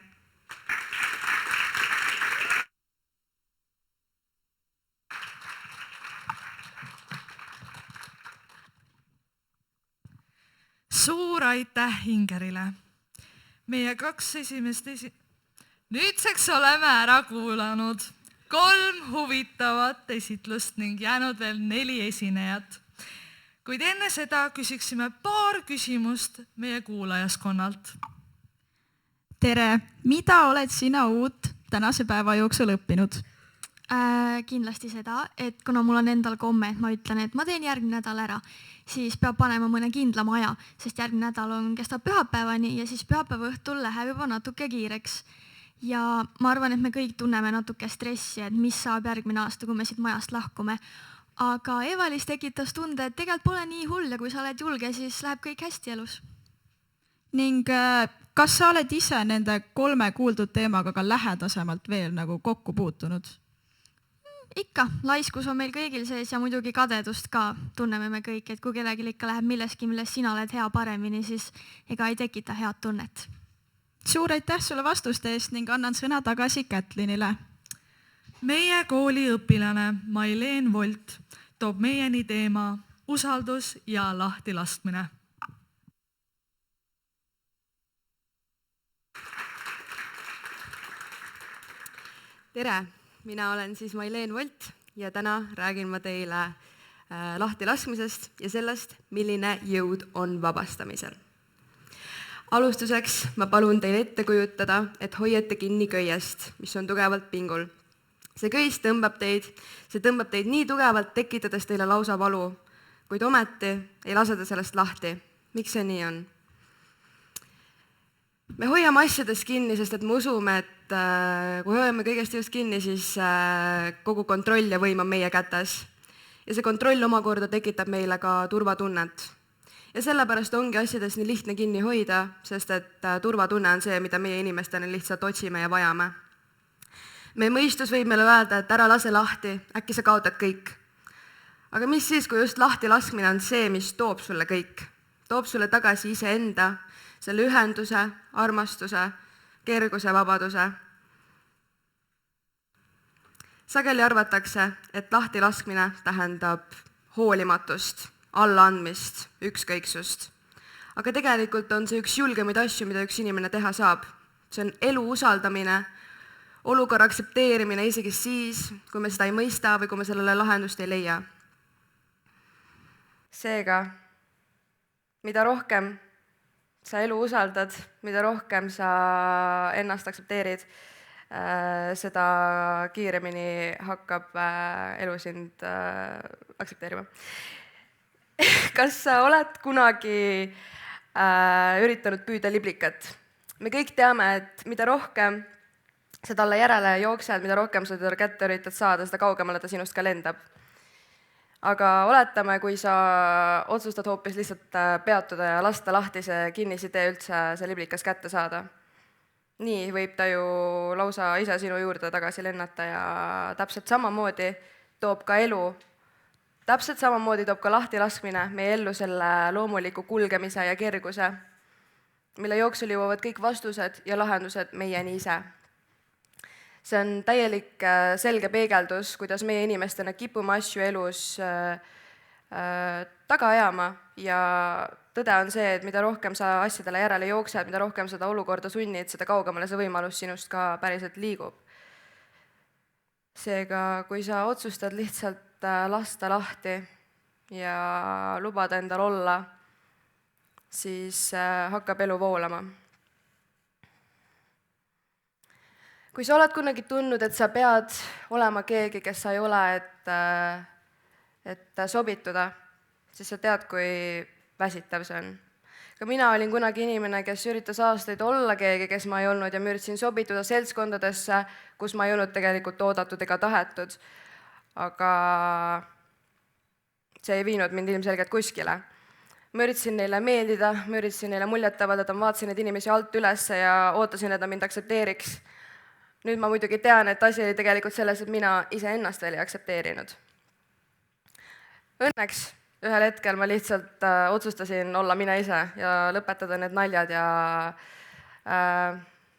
suur aitäh Ingerile. Meie 2 esimest Nüüdseks oleme ära kuulanud 3 huvitavat esitlust ning jäänud veel 4 esinejat. Kuid enne seda küsiksime paar küsimust meie kuulajaskonnalt. Tere, mida oled sina uut tänase päeva jooksul õppinud? Kindlasti seda, et kuna mul on endal komme, et ma ütlen, et ma teen järgmine nädal ära, siis peab panema mõne kindlama aja, sest järgmine nädal kestab pühapäevani ja siis pühapäeva õhtul läheb juba natuke kiireks. Ja ma arvan, et me kõik tunneme natuke stressi, et mis saab järgmine aasta, kui me siit majast lahkume. Aga Evalis tekitas tunde, et tegelikult pole nii hull ja kui sa oled julge, siis läheb kõik hästi elus. Ning kas sa oled ise nende 3 kuuldud teemaga ka lähedasemalt veel nagu kokku puutunud? Ikka, laiskus on meil kõigil sees ja muidugi kadedust ka tunneme me kõik, et kui kellelgi ikka läheb milleski, milles sina oled hea paremini, siis ega ei tekita head tunnet. Suur aitäh sulle vastuste eest ning annan sõna tagasi Kätlinile. Meie kooli õpilane Maileen Volt toob meieni teema usaldus ja lahtilaskmine. Tere, mina olen siis Maileen Volt ja täna räägin ma teile lahtilaskmisest ja sellest, milline jõud on vabastamisel. Alustuseks ma palun teil ette kujutada, et hoiate kinni köiest, mis on tugevalt pingul. See köis tõmbab teid nii tugevalt, tekitades teile lausa valu, kuid ometi ei lase te sellest lahti. Miks see nii on? Me hoiame asjadest kinni, sest et me usume, et kui hoiame kõigest just kinni, siis kogu kontroll ja võim on meie kätes. Ja see kontroll omakorda tekitab meile ka turvatunnet. Ja sellepärast ongi asjadest nii lihtne kinni hoida, sest et turvatunne on see, mida meie inimestena lihtsalt otsime ja vajame. Meie mõistus võib meile öelda, et ära lase lahti, äkki sa kaotad kõik. Aga mis siis, kui just lahti laskmine on see, mis toob sulle kõik? Toob sulle tagasi iseenda, selle ühenduse, armastuse, kerguse, vabaduse. Sageli arvatakse, et lahti laskmine tähendab hoolimatust, allaandmist, ükskõiksust. Aga tegelikult on see üks julgemaid asju, mida üks inimene teha saab. See on elu usaldamine, olukorra aktsepteerimine isegi siis, kui me seda ei mõista või kui me sellele lahendust ei leia. Seega, mida rohkem sa elu usaldad, mida rohkem sa ennast aktsepteerid, seda kiiremini hakkab elu sind aktsepteerima. Kas sa oled kunagi üritanud püüda liblikat? Me kõik teame, et mida rohkem sa talle järele jooksed, mida rohkem sa teda kätte üritad saada, seda kaugemale ta sinust ka lendab. Aga oletame, kui sa otsustad hoopis lihtsalt peatuda ja lasta lahti see kinnisidee üldse see liblikas kätte saada. Nii võib ta ju lausa ise sinu juurde tagasi lennata ja täpselt samamoodi toob ka elu, täpselt samamoodi toob ka lahtilaskmine meie ellu selle loomuliku kulgemise ja kerguse, mille jooksul jõuavad kõik vastused ja lahendused meieni ise. See on täielik selge peegeldus, kuidas meie inimestena kipume asju elus taga ajama ja tõde on see, et mida rohkem sa asjadele järele jooksed, mida rohkem seda olukorda sunnid, seda kaugemale see võimalus sinust ka päriselt liigub. Seega, kui sa otsustad lihtsalt lasta lahti ja lubada endal olla, siis hakkab elu voolama. Kui sa oled kunagi tundnud, et sa pead olema keegi, kes sa ei ole, et sobituda, siis sa tead, kui väsitav see on. Ka mina olin kunagi inimene, kes üritas aastaid olla keegi, kes ma ei olnud ja ma üritasin sobituda seltskondadesse, kus ma ei olnud tegelikult oodatud ega tahetud. Aga see ei viinud mind ilmselgelt kuskile. Ma üritasin neile meeldida, ma üritasin neile muljet avaldada, ma vaatasin neid inimesi alt üles ja ootasin, et nad mind aktsepteeriks. Nüüd ma muidugi tean, et asi oli tegelikult selles, et mina iseennast veel ei aktsepteerinud. Õnneks ühel hetkel ma lihtsalt otsustasin olla mina ise ja lõpetada need naljad ja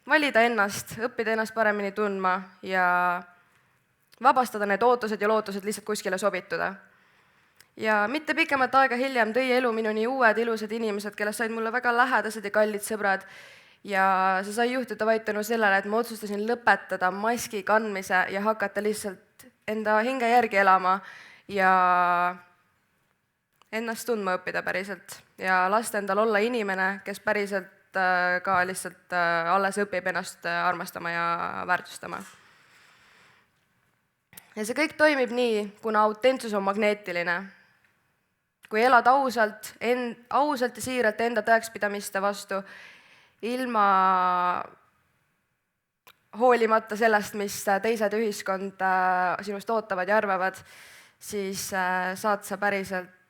valida ennast, õppida ennast paremini tundma ja vabastada need ootused ja lootused lihtsalt kuskile sobituda. ja mitte pikemat aega hiljem tõi elu minuni uued ilusad inimesed, kellest said mulle väga lähedased ja kallid sõbrad. Ja see sai juhtuda vaid tänu sellele, et ma otsustasin lõpetada maski kandmise ja hakata lihtsalt enda hinge järgi elama ja ennast tundma õppida päriselt ja lasta endal olla inimene, kes päriselt ka lihtsalt alles õpib ennast armastama ja väärtustama. Ja see kõik toimib nii, kuna autentsus on magneetiline. Kui elad ausalt ja siiralt enda tõekspidamiste vastu, ilma hoolimata sellest, mis teised ühiskond sinust ootavad ja arvavad, siis saad sa päriselt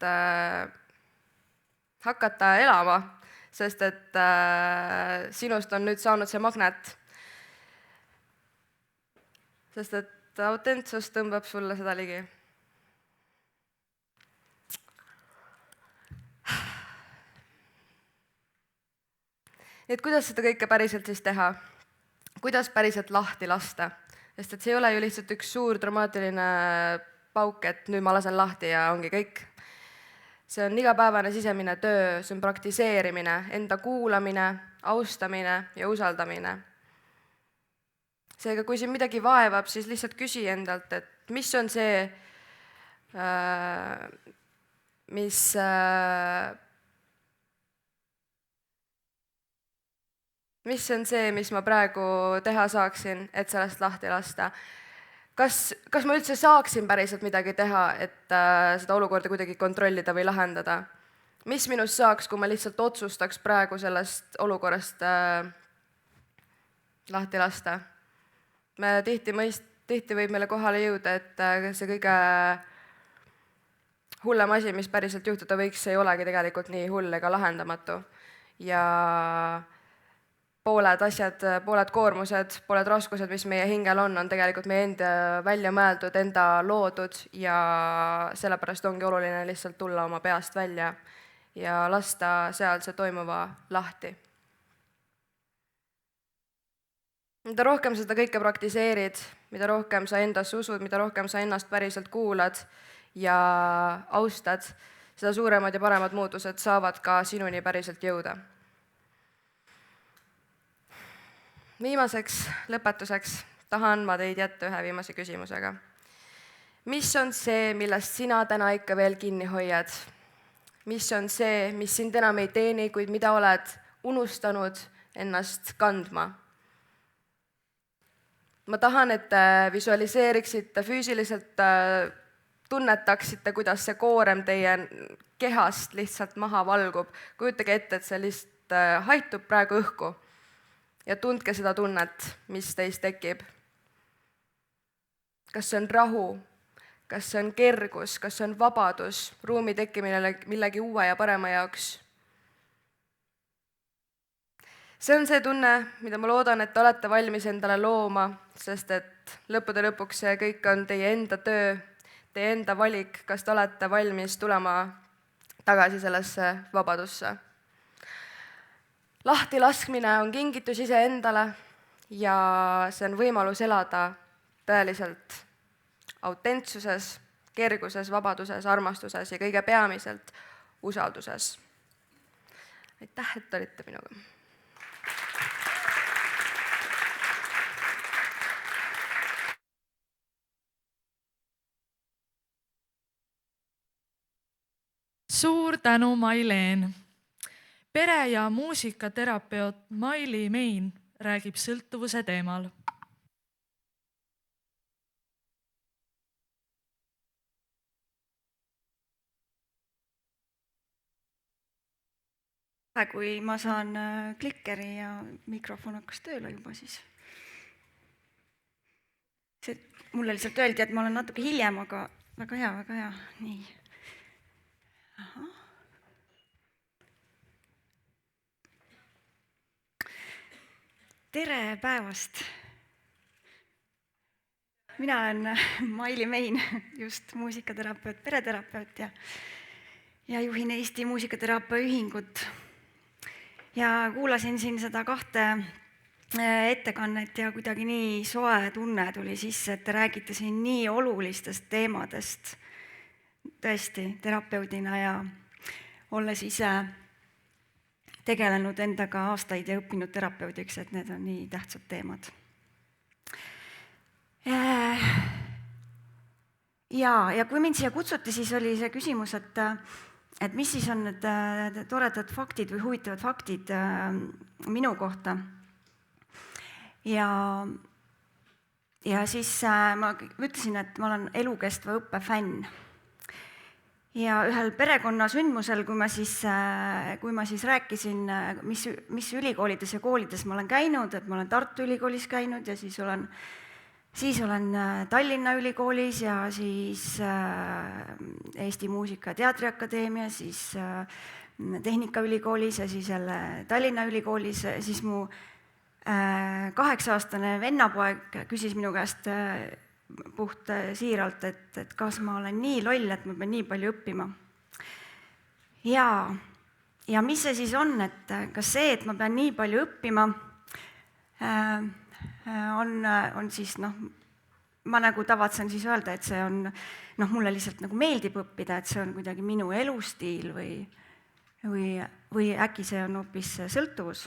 hakata elama, sest et sinust on nüüd saanud see magnet. Sest et autentsus tõmbab sulle seda ligi. Nii et kuidas seda kõike päriselt siis teha? Kuidas päriselt lahti lasta? Sest et see ei ole ju lihtsalt üks suur dramaatiline pauk, et nüüd ma lasen lahti ja ongi kõik. See on igapäevane sisemine töö, see on praktiseerimine, enda kuulamine, austamine ja usaldamine. Seega, kui siin midagi vaevab, siis lihtsalt küsi endalt, et mis on see, mis ma praegu teha saaksin, et sellest lahti lasta. Kas ma üldse saaksin päriselt midagi teha, et seda olukorda kuidagi kontrollida või lahendada? Mis minust saaks, kui ma lihtsalt otsustaks praegu sellest olukorrast lahti lasta? Tihti võib meile kohale jõuda, et see kõige hullem asi, mis päriselt juhtuda võiks, ei olegi tegelikult nii hull ega lahendamatu. Ja pooled asjad, pooled koormused, pooled raskused, mis meie hingel on tegelikult meie enda välja mõeldud, enda loodud ja sellepärast ongi oluline lihtsalt tulla oma peast välja ja lasta seal see toimuva lahti. Mida rohkem seda kõike praktiseerid, mida rohkem sa endasse usud, mida rohkem sa ennast päriselt kuulad ja austad, seda suuremad ja paremad muutused saavad ka sinuni päriselt jõuda. Viimaseks, lõpetuseks tahan ma teid jätta ühe viimase küsimusega. Mis on see, millest sina täna ikka veel kinni hoiad? Mis on see, mis sind enam ei teeni, kuid mida oled unustanud ennast kandma? Ma tahan, et visualiseeriksite, füüsiliselt tunnetaksite, kuidas see koorem teie kehast lihtsalt maha valgub. Kujutage ette, et see lihtsalt haitub praegu õhku. Ja tundke seda tunnet, mis teist tekib. Kas see on rahu, kas see on kergus, kas see on vabadus, ruumi tekkimine millegi uue ja parema jaoks. See on see tunne, mida ma loodan, et te olete valmis endale looma, sest et lõppude lõpuks see kõik on teie enda töö, teie enda valik, kas te olete valmis tulema tagasi sellesse vabadusse. Lahti laskmine on kingitus iseendale ja see on võimalus elada tõeliselt autentsuses, kerguses, vabaduses, armastuses ja kõige peamiselt usalduses. Aitäh, et olite minuga. Suur tänu, Maileen! Pere- ja muusikaterapeut Maili Mein räägib sõltuvuse teemal. Kui ma saan klikkeri ja mikrofon hakkas tööle juba, siis mulle lihtsalt öeldi, et ma olen natuke hiljem, aga väga hea, nii. Aha. Tere päevast! Mina olen Maili Mein, just muusikaterapeut, pereterapeut ja juhin Eesti Muusikateraapia Ühingut. Ja kuulasin siin seda 2 ettekannet ja kuidagi nii soe tunne tuli sisse, et te räägite siin nii olulistest teemadest, tõesti terapeudina ja olles ise tegelenud endaga aastaid ja õppinud terapeudiks, et need on nii tähtsad teemad. Ja kui mind siia kutsuti, siis oli see küsimus, et mis siis on need toredad faktid või huvitavad faktid minu kohta. Ja siis ma ütlesin, et ma olen elukestva õppe fänn. Ja ühel perekonnasündmusel, kui ma siis rääkisin, mis ülikoolides ja koolides ma olen käinud, et ma olen Tartu Ülikoolis käinud ja siis olen Tallinna Ülikoolis ja siis Eesti Muusika- ja Teatriakadeemia, siis Tehnikaülikoolis ja siis jälle Tallinna Ülikoolis, siis mu 8-aastane vennapoeg küsis minu käest puht siiralt, et kas ma olen nii loll, et ma pean nii palju õppima. Ja mis see siis on, et kas see, et ma pean nii palju õppima, on siis ma nagu tavatsen siis öelda, et see on, mulle lihtsalt nagu meeldib õppida, et see on kuidagi minu elustiil või äkki see on hoopis sõltuvus.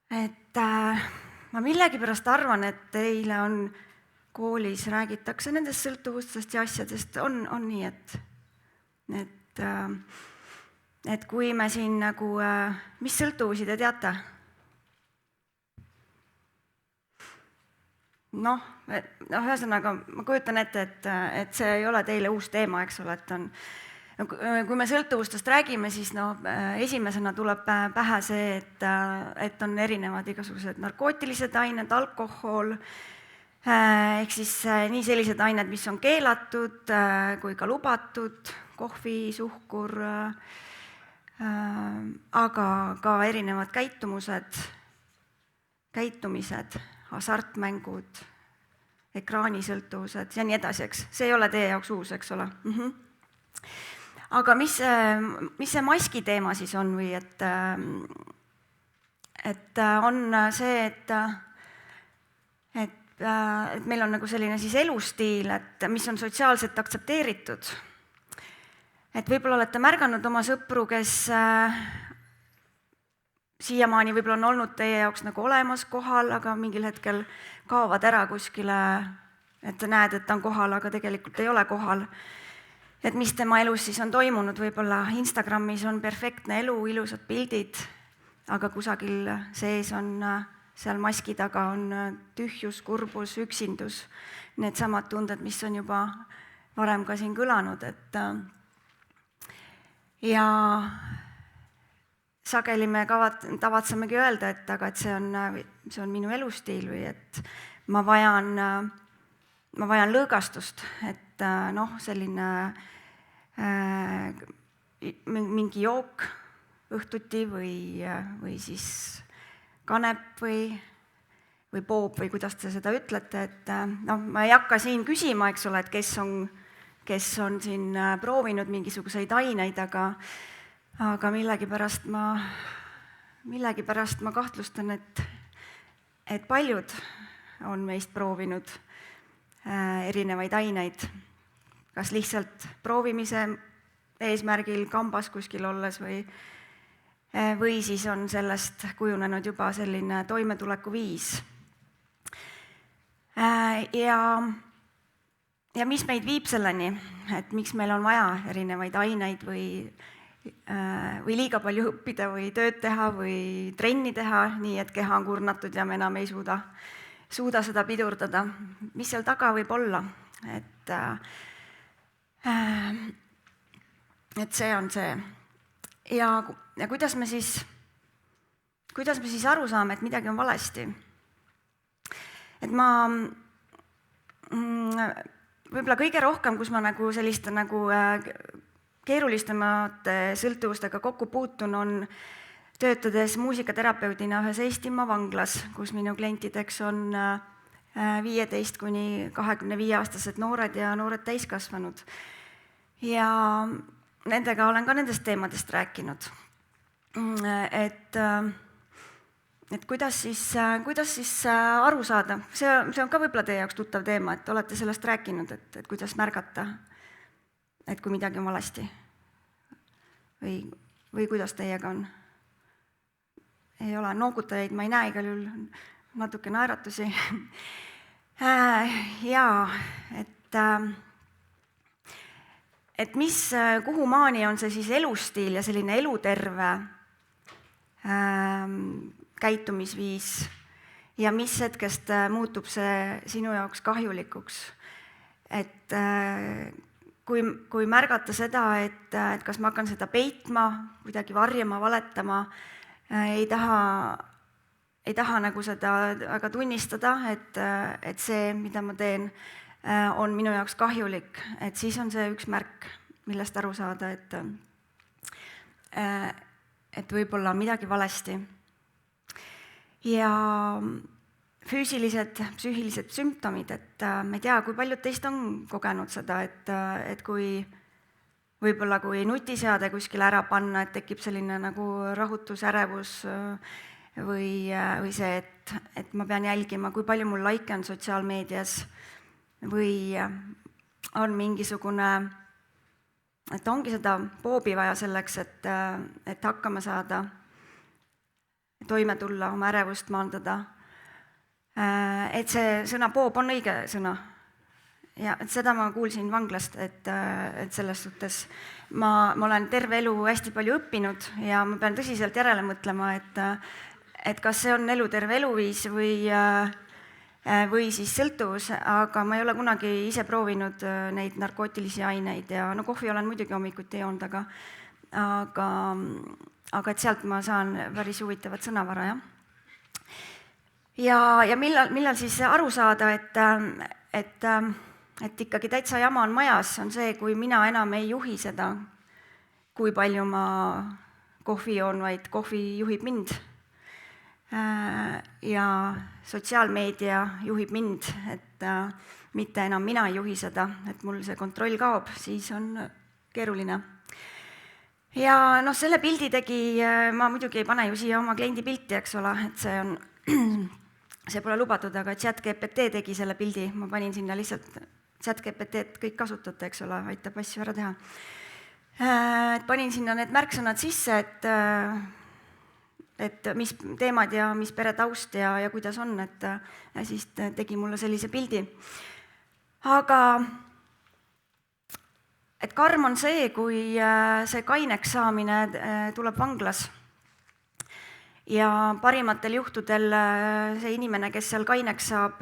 Et ma millegipärast arvan, et teile on koolis räägitakse nendest sõltuvustest ja asjadest, on nii, et kui me siin nagu, mis sõltuvusi te teate? Ühesõnaga, ma kujutan ette, et see ei ole teile uus teema, eks ole, et on, kui me sõltuvustest räägime, siis esimesena tuleb pähe see, et on erinevad igasugused narkootilised ained, alkohol, ehk siis nii sellised ained, mis on keelatud kui ka lubatud, kohvi, suhkur, aga ka erinevad käitumised, hasartmängud, ekraanisõltuvused ja nii edasi, eks. See ei ole teie jaoks uus, eks ole. Aga mis see maski teema siis on või et on see, et meil on nagu selline siis elustiil, et mis on sotsiaalselt aktsepteeritud. Et võib-olla olete märganud oma sõpru, kes siiamaani võib-olla on olnud teie jaoks nagu olemas kohal, aga mingil hetkel kaovad ära kuskile, et näed, et ta on kohal, aga tegelikult ei ole kohal. Et mis tema elus siis on toimunud, võib-olla Instagramis on perfektne elu, ilusad pildid, aga kusagil sees on, seal maski taga on tühjus, kurbus, üksindus, need samad tunded, mis on juba varem ka siin kõlanud, et ja sageli me tavatsemegi öelda, et aga et see on minu elustiil või et ma vajan lõõgastust, et selline mingi jook õhtuti või siis kanep või poob või kuidas te seda ütlete, et ma ei hakka siin küsima, eks ole, et kes on siin proovinud mingisuguseid aineid, aga millegipärast ma kahtlustan, et paljud on meist proovinud erinevaid aineid, kas lihtsalt proovimise eesmärgil kambas kuskil olles või siis on sellest kujunenud juba selline toimetulekuviis. Ja mis meid viib selleni, et miks meil on vaja erinevaid aineid või liiga palju õppida või tööd teha või trenni teha, nii et keha on kurnatud ja me enam ei suuda seda pidurdada. Mis seal taga võib olla? Et see on see. Ja kuidas me siis aru saame, et midagi on valesti? Et ma võib-olla kõige rohkem, kus ma nagu selliste nagu keerulistemate sõltuvustega kokku puutun, on töötades muusikaterapeudina ühes Eestimaa vanglas, kus minu klientideks on 15 kuni 25-aastased noored ja noored täiskasvanud. Ja nendega olen ka nendest teemadest rääkinud. Et kuidas siis aru saada? See on ka võib-olla teie jaoks tuttav teema, et olete sellest rääkinud, et kuidas märgata et kui midagi on valesti? Või kuidas teiega on? Ei ole, noogutajaid ma ei näe, igal juhul natuke naeratusi. Jaa, et kuhu maani on see siis elustiil ja selline eluterve käitumisviis ja mis hetkest muutub see sinu jaoks kahjulikuks. Et kui märgata seda, et kas ma hakkan seda peitma, kuidagi varjama, valetama, ei taha nagu seda väga tunnistada, et see, mida ma teen, on minu jaoks kahjulik, et siis on see üks märk, millest aru saada, et võib-olla midagi valesti. Ja füüsilised, psüühilised sümptomid, et ma ei tea, kui paljud teist on kogenud seda, et kui võib-olla kui nutiseade kuskil ära panna, et tekib selline nagu rahutus, ärevus või see, et ma pean jälgima, kui palju mul like on sotsiaalmeedias või on mingisugune, et ongi seda poobi vaja selleks, et hakkama saada, toime tulla, oma ärevust maandada. Et see sõna poob on õige sõna. Ja et seda ma kuulsin vanglast, et selles suhtes ma olen terve elu hästi palju õppinud ja ma pean tõsiselt järele mõtlema, et kas see on eluterve eluviis või siis sõltuvus, aga ma ei ole kunagi ise proovinud neid narkootilisi aineid ja no kohvi olen muidugi hommikuti joonud, aga et sealt ma saan päris huvitavat sõnavara, jah. Ja millal siis aru saada, et ikkagi täitsa jama on majas, on see, kui mina enam ei juhi seda, kui palju ma kohvi joon, vaid kohvi juhib mind. Ja sotsiaalmeedia juhib mind, et mitte enam mina ei juhi seda, et mul see kontroll kaob, siis on keeruline. Ja noh, selle pildi tegi, ma muidugi ei pane ju siia oma kliendi pilti, eks ole, et see pole lubatud, aga ChatGPT tegi selle pildi, ma panin sinna lihtsalt ChatGPT-d kõik kasutate, eks ole, aitab asju ära teha. Panin sinna need märksõnad sisse, et mis teemad ja mis pere taust ja kuidas on, ja siis tegi mulle sellise pildi. Aga et karm on see, kui see kaineks saamine tuleb vanglas. Ja parimatel juhtudel see inimene, kes seal kaineks saab,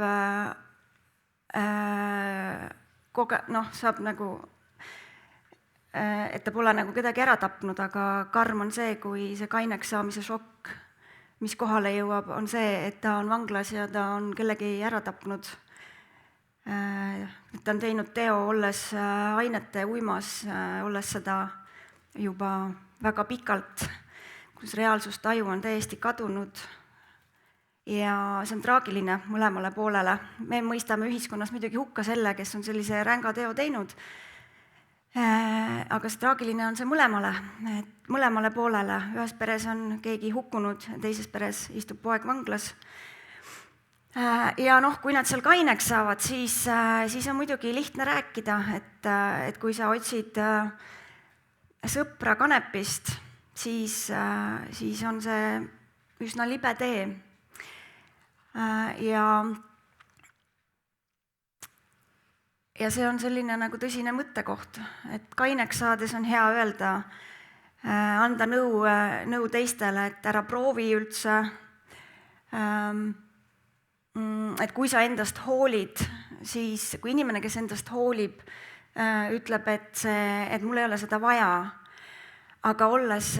saab nagu, et ta pole nagu kedagi ära tapnud, aga karm on see, kui see kaineks saamise šokk, mis kohale jõuab, on see, et ta on vanglas ja ta on kellegi ära tapnud. Ta on teinud teo, olles ainete uimas, olles seda juba väga pikalt, kus reaalsustaju on täiesti kadunud. Ja see on traagiline mõlemale poolele. Me mõistame ühiskonnas muidugi hukka selle, kes on sellise ränga teo teinud, aga see traagiline on see mõlemale poolele. Ühes peres on keegi hukkunud, teises peres istub poeg vanglas. Ja noh, kui nad seal kaineks saavad, siis on muidugi lihtne rääkida, et kui sa otsid sõpra kanepist, siis on see üsna libe tee. Ja see on selline nagu tõsine mõttekoht, et kaineks saades on hea öelda, anda nõu teistele, et ära proovi üldse, et kui sa endast hoolid, siis kui inimene, kes endast hoolib, ütleb, et mul ei ole seda vaja, aga olles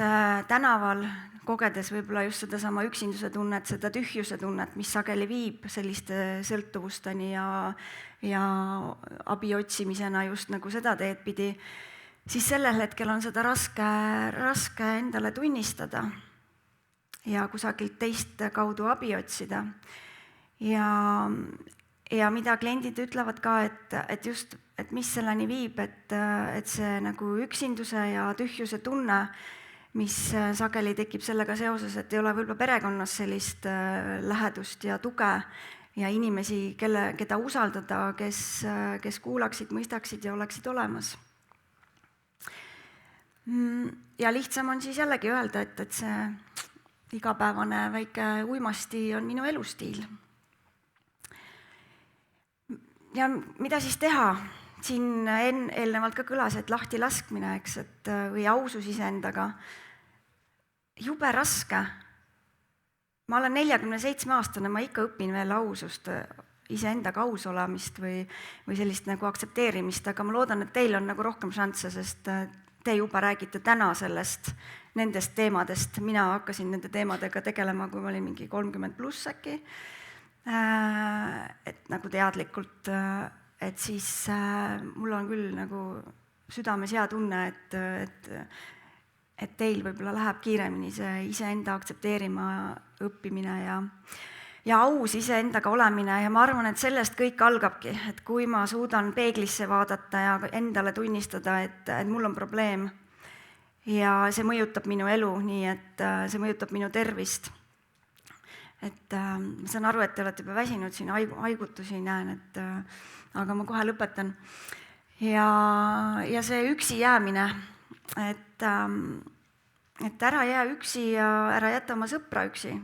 tänaval, kogedes võib-olla just sedasama üksinduse tunnet, seda tühjuse tunnet, mis sageli viib selliste sõltuvusteni ja abi otsimisena just nagu seda teed pidi, siis sellel hetkel on seda raske endale tunnistada ja kusagilt teist kaudu abi otsida. Ja mida kliendid ütlevad ka, et mis selleni viib, et see nagu üksinduse ja tühjuse tunne, mis sageli tekib sellega seoses, et ei ole võib-olla perekonnas sellist lähedust ja tuge ja inimesi, keda usaldada, kes kuulaksid, mõistaksid ja oleksid olemas. Ja lihtsam on siis jällegi öelda, et see igapäevane väike uimasti on minu elustiil. Ja mida siis teha? Siin eelnevalt ka kõlas, et lahti laskmine, eks, või ausus iseendaga. Jube raske. Ma olen 47-aastane, ma ikka õpin veel ausust, iseendaga aus olemist või sellist nagu aktsepteerimist, aga ma loodan, et teil on nagu rohkem šansse, sest te juba räägite täna nendest teemadest. Mina hakkasin nende teemadega tegelema, kui ma olin mingi 30+ äkki. Et nagu teadlikult, et siis mul on küll nagu südames hea tunne, et teil võib-olla läheb kiiremini see iseenda aktsepteerima õppimine ja aus iseendaga olemine ja ma arvan, et sellest kõik algabki, et kui ma suudan peeglisse vaadata ja endale tunnistada, et mul on probleem ja see mõjutab minu elu, nii et see mõjutab minu tervist. Et ma saan aru, et te olete juba väsinud siin, haigutusi näen, aga ma kohe lõpetan. Ja see üksi jäämine, et ära jää üksi ja ära jäta oma sõpra üksi.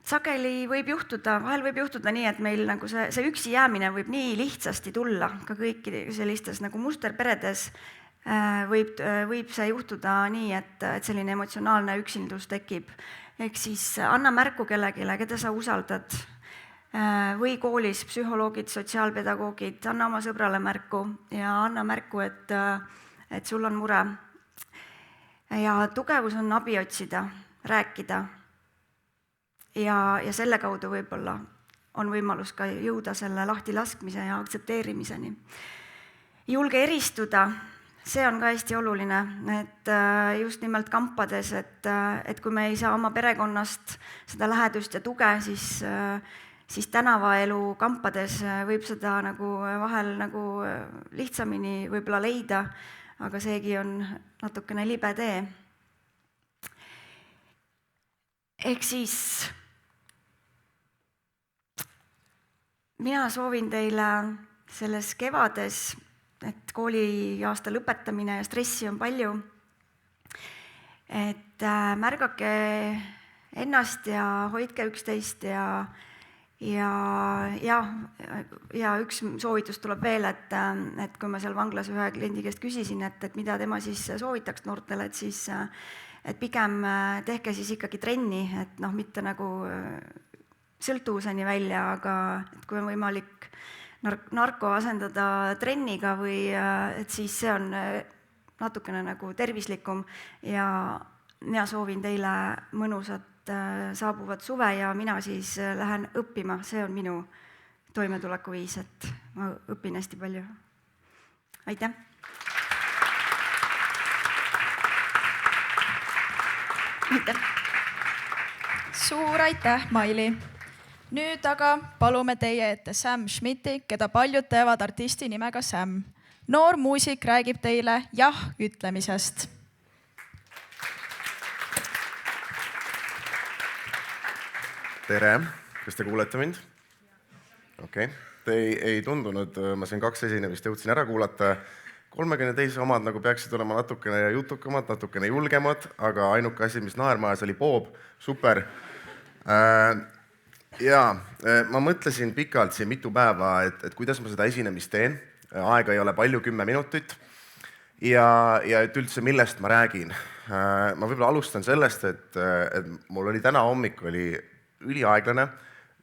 Sageli võib juhtuda, vahel võib juhtuda nii, et meil nagu see üksi jäämine võib nii lihtsasti tulla ka kõikide sellistes nagu musterperedes. Võib see juhtuda nii, et selline emotsionaalne üksindus tekib. Ehk siis anna märku kellegile, keda sa usaldad. Või koolis psühholoogid, sotsiaalpedagoogid, anna oma sõbrale märku ja anna märku, et sul on mure. Ja tugevus on abi otsida, rääkida. Ja selle kaudu võib-olla on võimalus ka jõuda selle lahti laskmise ja aktsepteerimiseni. Julge eristuda. See on ka hästi oluline, et just nimelt kampades, et kui me ei saa oma perekonnast seda lähedust ja tuge, siis tänavaelu kampades võib seda nagu vahel nagu lihtsamini võib-olla leida, aga seegi on natukene libe tee. Ehk siis mina soovin teile selles kevades, et kooliaasta lõpetamine ja stressi on palju, et märgake ennast ja hoidke üksteist ja üks soovitus tuleb veel, et kui ma seal vanglas ühe kliendi käest küsisin, et mida tema siis soovitaks noortele, et siis et pigem tehke siis ikkagi trenni, et mitte nagu sõltuvuseni välja, aga et kui on võimalik narko asendada trenniga või et siis see on natukene nagu tervislikum ja mina soovin teile mõnusat saabuvat suve ja mina siis lähen õppima, see on minu toimetulekuviis, et ma õpin hästi palju. Aitäh! Aitäh! Suur aitäh, Maili! Nüüd aga palume teie ette Sam Schmidti, keda paljud teavad artisti nimega Sam. Noor muusik räägib teile jah ütlemisest. Tere, kas te kuulete mind? Okei. Te ei tundunud, ma siin 2 esinemist jõudsin ära kuulata. 32 omad nagu peaksid olema natukene jutukamad, natukene julgemad, aga ainuke asi, mis naermajas oli Bob, super. Jaa, ma mõtlesin pikalt siin mitu päeva, et kuidas ma seda esinemist teen. Aega ei ole palju, 10 minutit. Ja et üldse millest ma räägin. Ma võib-olla alustan sellest, et mul oli täna hommik oli üliaeglane.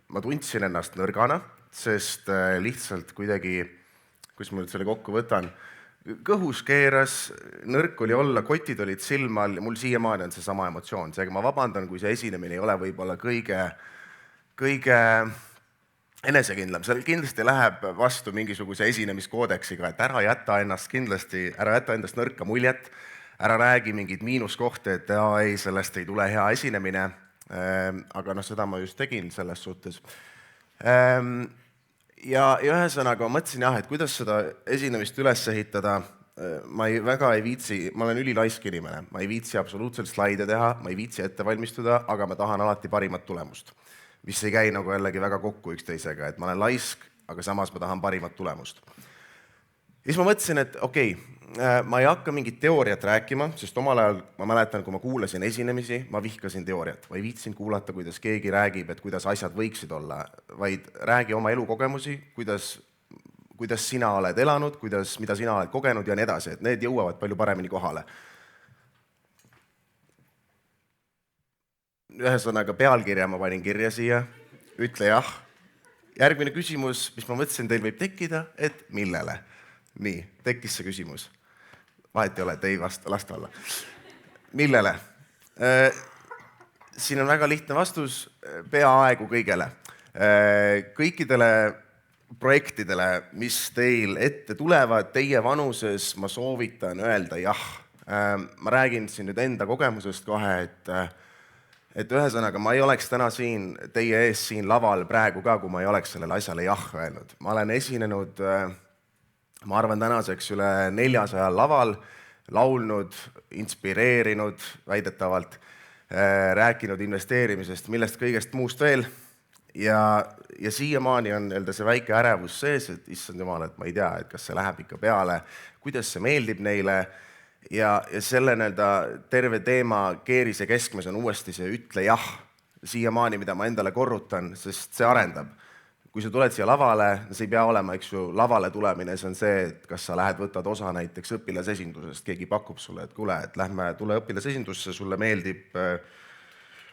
Ma tundsin ennast nõrgana, sest lihtsalt kuidagi, kus ma nüüd selle kokku võtan, kõhus keeras, nõrk oli olla, kotid olid silmal ja mul siiamaani on see sama emotsioon. Seega ma vabandan, kui see esinemine ei ole võib-olla kõige enesekindlam. Seal kindlasti läheb vastu mingisuguse esinemiskoodeksiga, et ära jäta endast nõrka muljet, ära räägi mingid miinuskohti, et ei, sellest ei tule hea esinemine, aga seda ma just tegin selles suhtes. Ja ühesõnaga ma mõtlesin et kuidas seda esinemist üles ehitada, ma väga ei viitsi, ma olen ülilaisk inimene, ma ei viitsi absoluutselt slaide teha, ma ei viitsi ette valmistuda, aga ma tahan alati parimat tulemust. Mis ei käi nagu jällegi väga kokku üksteisega, et ma olen laisk, aga samas ma tahan parimat tulemust. Ja siis ma mõtlesin, et okei, ma ei hakka mingit teooriat rääkima, sest omal ajal ma mäletan, kui ma kuulasin esinemisi, ma vihkasin teooriat. Ma ei viitsinud kuulata, kuidas keegi räägib, et kuidas asjad võiksid olla, vaid räägi oma elukogemusi, kuidas sina oled elanud, mida sina oled kogenud ja nii edasi, et need jõuavad palju paremini kohale. Ühesõnaga pealkirja ma panin kirja siia, ütle jah. Järgmine küsimus, mis ma mõtlesin, teil võib tekkida, et millele? Nii, tekkis see küsimus. Vahet ei ole, et ei lasta olla. Millele? Siin on väga lihtne vastus, peaaegu kõigele. Kõikidele projektidele, mis teil ette tulevad, teie vanuses ma soovitan öelda jah. Ma räägin siin nüüd enda kogemusest kohe, et ühesõnaga ma ei oleks täna siin teie ees siin laval praegu ka, kui ma ei oleks sellele asjale jah öelnud. Ma olen esinenud, ma arvan tänaseks üle 400 laval, laulnud, inspireerinud väidetavalt, rääkinud investeerimisest, millest kõigest muust veel. Ja siiamaani on see väike ärevus sees, et issand jumal, et ma ei tea, et kas see läheb ikka peale, kuidas see meeldib neile. Ja selle terve teema keerise keskmes on uuesti see ütle jah, siiamaani, mida ma endale korrutan, sest see arendab. Kui sa tuled siia lavale, see ei pea olema, eks ju, lavale tulemine, see on see, et kas sa lähed, võtad osa näiteks õpilasesindusest, keegi pakub sulle, et kuule, et tule õpilasesindusse, sulle meeldib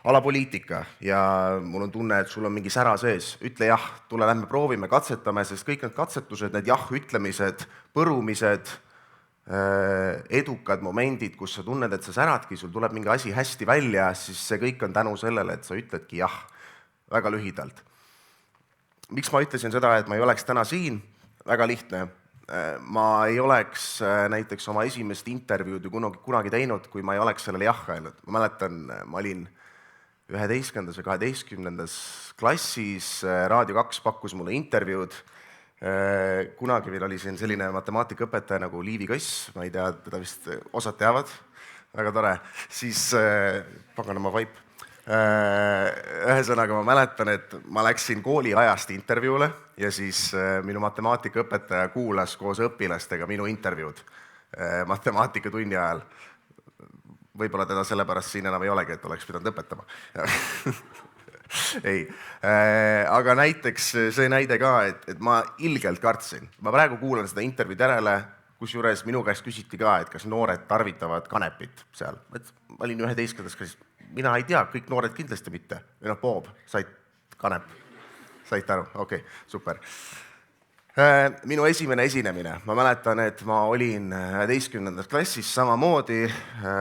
alapoliitika ja mul on tunne, et sul on mingi sära sees. Ütle jah, tule, lähme proovime, katsetame, sest kõik need katsetused, need jah ütlemised, põrumised, edukad momendid, kus sa tunned, et sa säradki, sul tuleb mingi asi hästi välja, siis see kõik on tänu sellele, et sa ütledki jah, väga lühidalt. Miks ma ütlesin seda, et ma ei oleks täna siin? Väga lihtne. Ma ei oleks näiteks oma esimest intervjuud ju kunagi teinud, kui ma ei oleks sellele jah öelnud. Ma mäletan, ma olin 11. ja 12. klassis, Raadio 2 pakkus mulle intervjuud. Kunagi veel oli siin selline matemaatikaõpetaja nagu Liivi Kõss, ma ei tea, teda vist osad teavad, väga tore. Siis pagan oma vaip. Ühesõnaga ma mäletan, et ma läksin kooli ajast intervjuule ja siis minu matemaatikaõpetaja kuulas koos õpilastega minu intervjuud matemaatikatunni ajal. Võib-olla teda sellepärast siin enam ei olegi, et oleks pidanud õpetama. Ei, aga näiteks see näide ka, et ma ilgelt kartsin. Ma praegu kuulan seda intervjuud järele, kusjuures minu käest küsiti ka, et kas noored tarvitavad kanepit seal. Ma olin 11. klassis. Mina ei tea, kõik noored kindlasti mitte. Või Bob, said kanep. Said aru? Okei, super. Minu esimene esinemine. Ma mäletan, et ma olin 11. klassis samamoodi.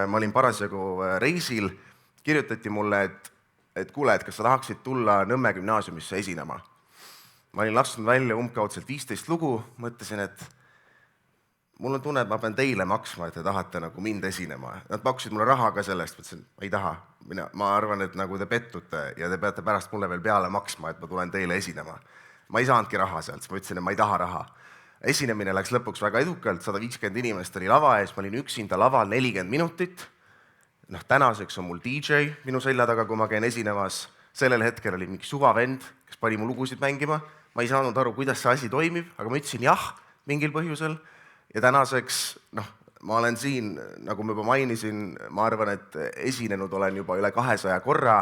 Ma olin parasjagu reisil. Kirjutati mulle, et kuule, et kas sa tahaksid tulla Nõmme gümnaasiumisse esinema. Ma olin lasknud välja umbkaudselt 15 lugu. Mõtlesin, et mul on tunne, et ma pean teile maksma, et te tahate nagu mind esinema. Nad pakkusid mulle raha ka sellest, mõtlesin, ma ei taha. Ma arvan, et nagu te pettute ja te peate pärast mulle veel peale maksma, et ma tulen teile esinema. Ma ei saanudki raha sealt, ma ütlesin, et ma ei taha raha. Esinemine läks lõpuks väga edukalt, 150 inimest oli lava ees, ma olin üksinda laval 40 minutit. Tänaseks on mul DJ minu selja taga, kui ma käin esinemas. Sellel hetkel oli mingi suvavend, kes pani mu lugusid mängima. Ma ei saanud aru, kuidas see asi toimib, aga ma ütlesin jah mingil põhjusel. Ja tänaseks, ma olen siin, nagu ma juba mainisin, ma arvan, et esinenud olen juba üle 200 korra,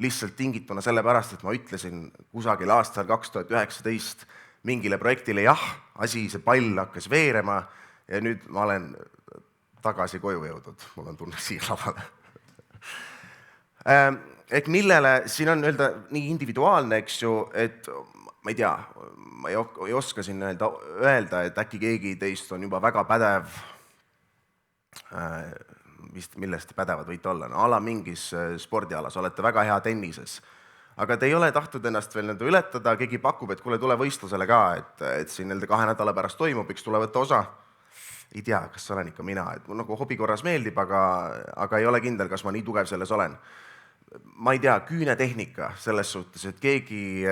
lihtsalt tingituna sellepärast, et ma ütlesin kusagil aastal 2019 mingile projektile jah, see pall hakkas veerema ja nüüd ma olen tagasi koju jõudnud, mul on tunne siia lavale. Ehk millele, siin on nii individuaalne, eks ju, et ma ei tea, ma ei oska siin öelda, et äkki keegi teist on juba väga pädev, vist millest pädevad võite olla, ala mingis spordialas, olete väga hea tennises, aga te ei ole tahtnud ennast veel ületada, keegi pakub, et kuule, tule võistlusele ka, et siin 2 nädala pärast toimub, üks tule võtta osa. Ei tea, kas olen ikka mina, et mul nagu hobi korras meeldib, aga ei ole kindel, kas ma nii tugev selles olen. Ma ei tea, küünetehnika selles suhtes, et keegi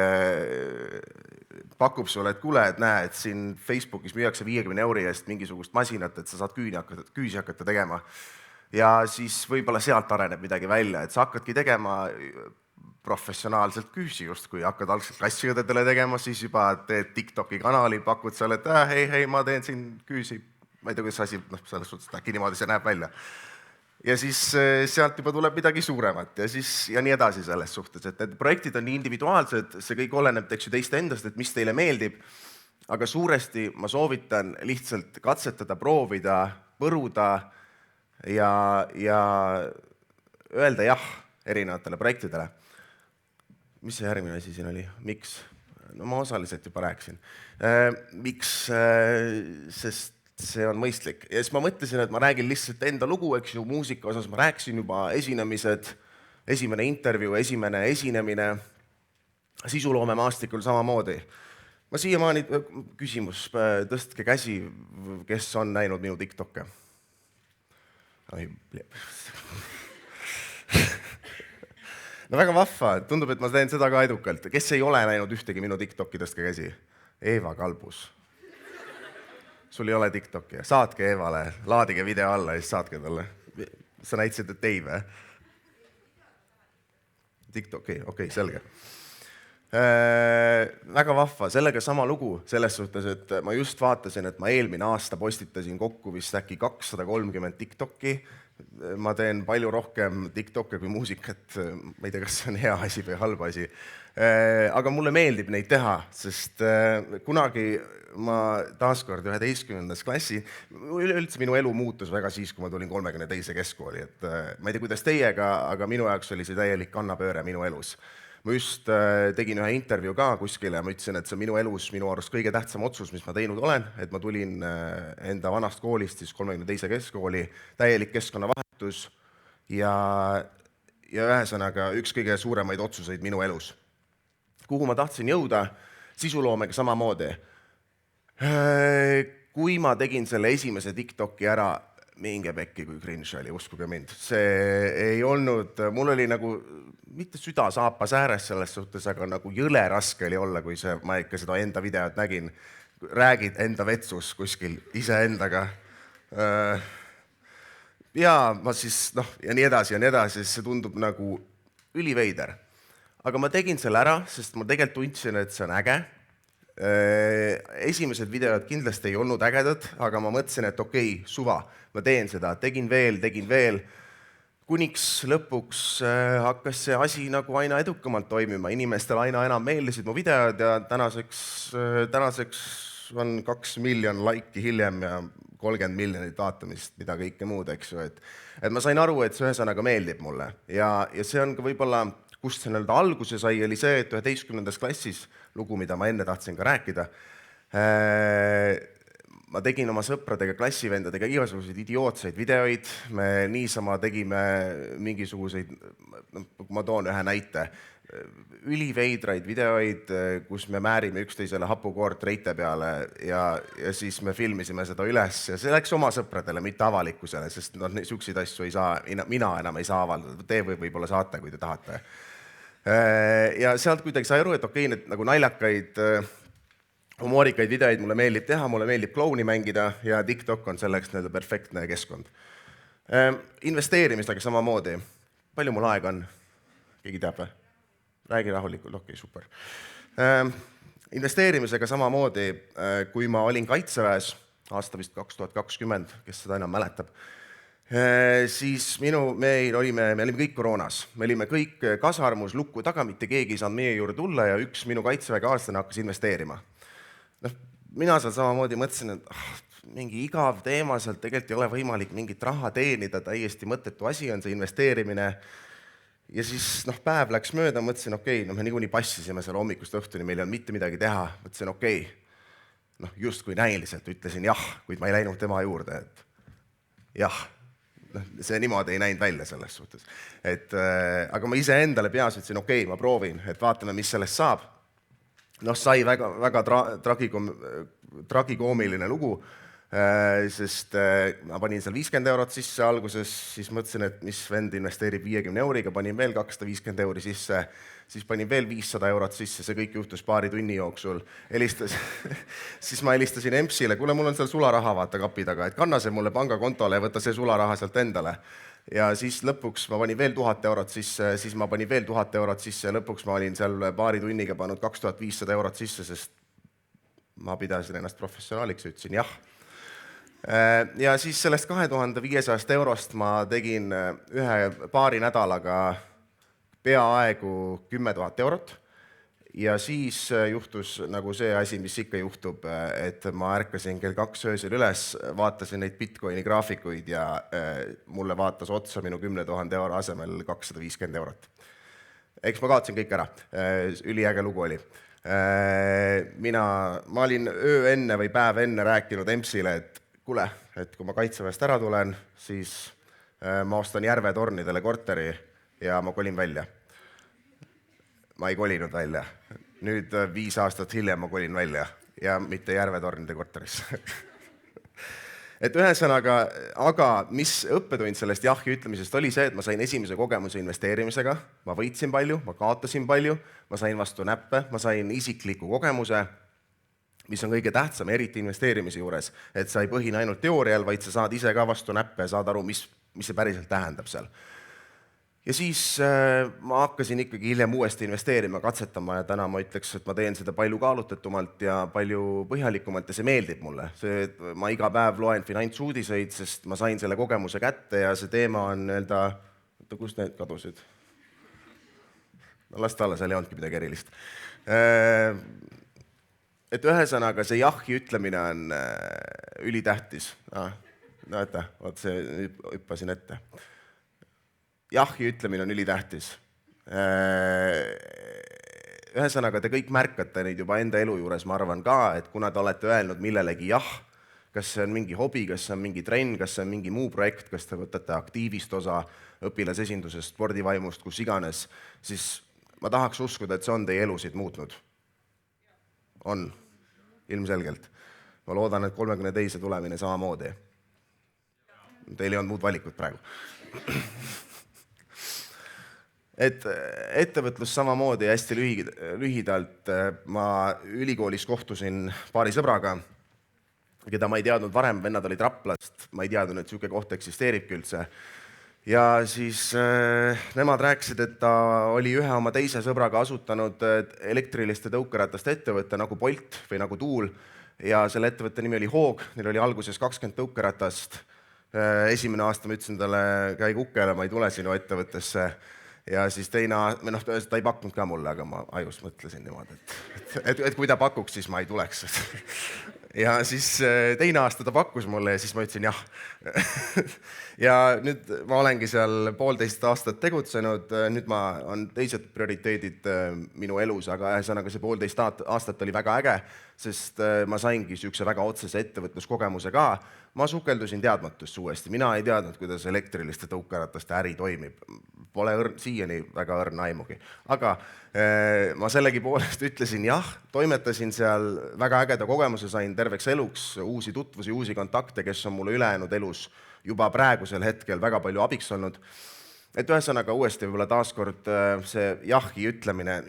pakub sulle, et kuule, et näe, et siin Facebookis müüakse 50 € eest mingisugust masinat, et sa saad küüsi hakata tegema. Ja siis võib-olla sealt areneb midagi välja, et sa hakkadki tegema professionaalselt küüsi just, kui hakkad algselt klassiõdedele tegema, siis juba teed TikToki kanali, pakud seal, et hei, ma teen siin küüsi, ma ei tea, kuidas asi, selles suhtes, et äkki niimoodi see näeb välja. Ja siis sealt juba tuleb midagi suuremat ja nii edasi selles suhtes, et need projektid on nii individuaalsed, see kõik oleneb teist endast, et mis teile meeldib, aga suuresti ma soovitan lihtsalt katsetada, proovida, põruda ja öelda jah erinevatele projektidele. Mis see järgmine asi siin oli? Miks? No ma osaliselt juba rääkisin. Miks? Sest see on mõistlik. Ja siis ma mõtlesin, et ma räägin lihtsalt enda lugu, eks ju, muusika osas ma rääkisin juba, esinemised, esimene intervjuu, esimene esinemine, sisuloome maastikul samamoodi. Ma siiamaani, küsimus, tõstke käsi, kes on näinud minu TikTok'e? No väga vahva, tundub, et ma teen seda ka edukalt. Kes ei ole näinud ühtegi minu TikTok'i, tõstke käsi? Eeva Kalbus. Sul ei ole TikTok'i, saatke Eevale, laadige video alla ja siis saatke talle. Sa näitasid, et ei või? TikTok'i, okei, selge. Väga vahva, sellega sama lugu, selles suhtes, et ma just vaatasin, et ma eelmine aasta postitasin kokku vist äkki 230 TikTok'i. Ma teen palju rohkem TikTok'e kui muusikat, ma ei tea, kas see on hea asi või halb asi. Aga mulle meeldib neid teha, sest kunagi ma taaskord 11. klassi, üleüldse minu elu muutus väga siis, kui ma tulin 32. keskkooli, et ma ei tea, kuidas teiega, aga minu jaoks oli see täielik kannapööre minu elus. Ma just tegin ühe intervjuu ka kuskile ja ma ütlesin, et see on minu elus minu arust kõige tähtsam otsus, mis ma teinud olen, et ma tulin enda vanast koolist, siis 32. keskkooli, täielik keskkonnavahetus ja ühesõnaga üks kõige suuremaid otsuseid minu elus. Kuhu ma tahtsin jõuda, sisuloomega samamoodi. Kui ma tegin selle esimese TikTok'i ära, minge pekki, kui cringe oli, uskuge mind. See ei olnud, mul oli nagu, mitte süda saapas ääres selles suhtes, aga nagu jõle raske oli olla, kui ma ikka seda enda videot nägin. Räägid enda vetsus kuskil iseendaga. Ja ma siis, ja nii edasi, see tundub nagu üliveider. Aga ma tegin selle ära, sest ma tegelikult tundsin, et see on äge. Esimesed videod kindlasti ei olnud ägedad, aga ma mõtlesin, et okei, suva, ma teen seda, tegin veel, kuniks lõpuks hakkas see asi nagu aina edukamalt toimima, inimestel aina enam meeldisid mu videod ja tänaseks on 2 miljon laiki hiljem ja 30 miljonit vaatamist, mida kõike muud, eks ju, et ma sain aru, et see ühesõnaga meeldib mulle ja see on ka võib-olla kust see alguse sai, oli see, et 11. klassis, lugu, mida ma enne tahtsin ka rääkida, ma tegin oma sõpradega, klassivendadega igasuguseid idiootseid videoid, me niisama tegime mingisuguseid, ma toon ühe näite, üliveidraid videoid, kus me määrime üksteisele hapukoort reite peale ja siis me filmisime seda üles ja see läks oma sõpradele, mitte avalikkusele, sest niisuguseid asju ei saa, mina enam ei saa avaldada, te võib-olla saate, kui te tahate. Ja sealt kuidagi sai aru, et okei, need nagu naljakaid, humoorikaid videoid mulle meeldib teha, mulle meeldib klouni mängida ja TikTok on selleks perfektne keskkond. Investeerimisega samamoodi. Palju mul aega on? Keegi teab või? Räägi rahulikult, okei, super. Investeerimisega samamoodi, kui ma olin Kaitseväes, aasta vist 2020, kes seda enam mäletab, siis me olime kõik koroonas. Me olime kõik kasarmus lukku taga, mitte keegi ei saanud meie juurde tulla ja üks minu kaitseväekaaslane hakkas investeerima. Mina seal samamoodi mõtlesin, et mingi igav teema, sealt tegelikult ei ole võimalik mingit raha teenida, täiesti mõttetu asi on see investeerimine. Ja siis päev läks mööda, mõtlesin, okei, me niikuinii passisime seal hommikust õhtuni, meil ei olnud mitte midagi teha. Mõtlesin, okei, just kui näiliselt ütlesin jah, kuid ma ei läinud tema juurde, et jah, see niimoodi ei näinud välja selles suhtes. Aga ma ise endale peas ütlesin, okei, ma proovin, et vaatame, mis sellest saab. Sai väga tragikoomiline lugu, sest ma panin seal 50 eurot sisse alguses, siis mõtlesin, et mis vend investeerib 50 euriga, panin veel 250 euri sisse, siis panin veel 500 eurot sisse, see kõik juhtus paari tunni jooksul. Siis ma helistasin EMPSile, kuule, mul on seal sularaha vaata kapi taga, et kanna see mulle pangakontole ja võta see sularaha sealt endale. Ja siis lõpuks ma panin veel 1000 eurot sisse, siis ma panin veel 1000 eurot sisse ja lõpuks ma olin seal paari tunniga pannud 2500 eurot sisse, sest ma pidasin ennast professionaaliks ja ütlesin jah. Ja siis sellest 2500 eurost ma tegin ühe paari nädalaga peaaegu 10 000 eurot. Ja siis juhtus nagu see asi, mis ikka juhtub, et ma ärkasin kell 2 öösel üles, vaatasin neid Bitcoini graafikuid ja mulle vaatas otsa minu 10 000 euro asemel 250 eurot. Eks ma kaotasin kõik ära. Üliäge lugu oli. Ma olin öö enne või päev enne rääkinud EMS-ile, et kuule, et kui ma Kaitseväest ära tulen, siis ma ostan Järve tornidele korteri ja ma kolin välja. Ma ei kolinud välja. Nüüd 5 aastat hiljem ma kolin välja ja mitte Järve tornide korterisse. Et ühesõnaga, aga mis õppetund sellest jahi ütlemisest oli see, et ma sain esimese kogemuse investeerimisega, ma võitsin palju, ma kaotasin palju, ma sain vastu näppe, ma sain isikliku kogemuse, mis on kõige tähtsam, eriti investeerimise juures, et sa ei põhine ainult teoorial, vaid sa saad ise ka vastu näppe ja saad aru, mis see päriselt tähendab seal. Ja siis ma hakkasin ikkagi hiljem uuesti investeerima, katsetama ja täna ma ütleks, et ma teen seda palju kaalutetumalt ja palju põhjalikumalt ja see meeldib mulle. Ma iga päev loen finantsuudiseid, sest ma sain selle kogemuse kätte ja see teema on kus need kadusid? No las ta alla, seal ei olnudki midagi erilist. Et ühesõnaga see jahi ütlemine on ülitähtis. Näete, vaat see hüppasin ette. Jahi ütlemine on ülitähtis. Ühesõnaga, te kõik märkate neid juba enda elu juures, ma arvan ka, et kuna te olete öelnud millelegi jah, kas see on mingi hobi, kas see on mingi trenn, kas see on mingi muu projekt, kas te võtate aktiivist osa õpilasesindusest, spordivaimust, kus iganes, siis ma tahaks uskuda, et see on teie elusid muutnud. On, ilmselgelt. Ma loodan, et 32 tulemine samamoodi. Teil ei olnud muud valikut praegu. Et ettevõtlus samamoodi hästi lühidalt. Ma ülikoolis kohtusin paari sõbraga, keda ma ei teadnud varem, vennad olid Raplast, ma ei teadnud, et siuke koht eksisteeribki üldse. Ja siis nemad rääkisid, et ta oli ühe oma teise sõbraga asutanud elektriliste tõukerataste ettevõtte nagu Bolt või nagu Tuul ja selle ettevõtte nimi oli Hoog, neil oli alguses 20 tõukeratast. Esimene aasta ma ütlesin talle, käi kukele, ma ei tule sinu ettevõttesse. Ja siis teine, ta ei pakkunud ka mulle, aga ma ajus mõtlesin niimoodi, et kui ta pakuks, siis ma ei tuleks. Ja siis teine aasta ta pakkus mulle ja siis ma ütlesin jah. Ja nüüd ma olengi seal 1,5 aastat tegutsenud, nüüd on teised prioriteedid minu elus, aga ühesõnaga see 1,5 aastat oli väga äge, sest ma saingi siukse väga otsese ettevõtluskogemuse ka. Ma sukeldusin teadmatusse uuesti, mina ei teadnud, kuidas elektriliste tõukerataste äri toimib. Pole siiani väga õrna aimugi. Aga ma sellegi poolest ütlesin jah, toimetasin seal väga ägeda kogemuse, sain terveks eluks uusi tutvusi, uusi kontakte, kes on mulle ülejäänud elus juba praegusel hetkel väga palju abiks olnud. Et ühesõnaga uuesti võib-olla taaskord see jahi ütlemine,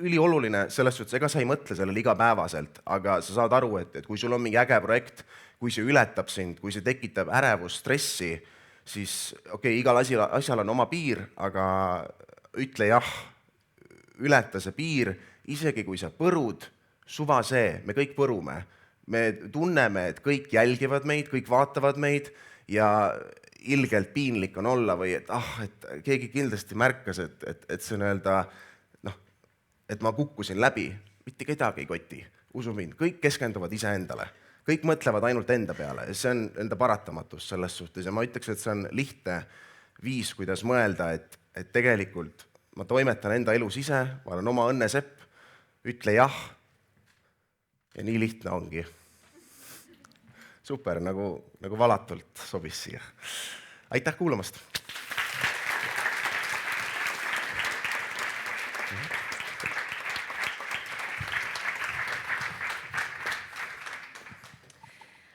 ülioluline selles suhtes, ega sa ei mõtle sellele igapäevaselt, aga sa saad aru, et kui sul on mingi äge projekt, kui see ületab sind, kui see tekitab ärevust, stressi, siis igal asjal on oma piir, aga ütle jah, ületa see piir, isegi kui sa põrud, suva see, me kõik põrume. Me tunneme, et kõik jälgivad meid, kõik vaatavad meid ja ilgelt piinlik on olla või et keegi kindlasti märkas, et see et ma kukkusin läbi, mitte kedagi ei koti, usu mind, kõik keskenduvad iseendale, kõik mõtlevad ainult enda peale ja see on enda paratamatus selles suhtes ja ma ütleks, et see on lihtne viis, kuidas mõelda, et tegelikult ma toimetan enda elus ise, ma olen oma õnnesepp, ütle jah ja nii lihtne ongi. Super, nagu valatult sobis siia. Aitäh kuulamast!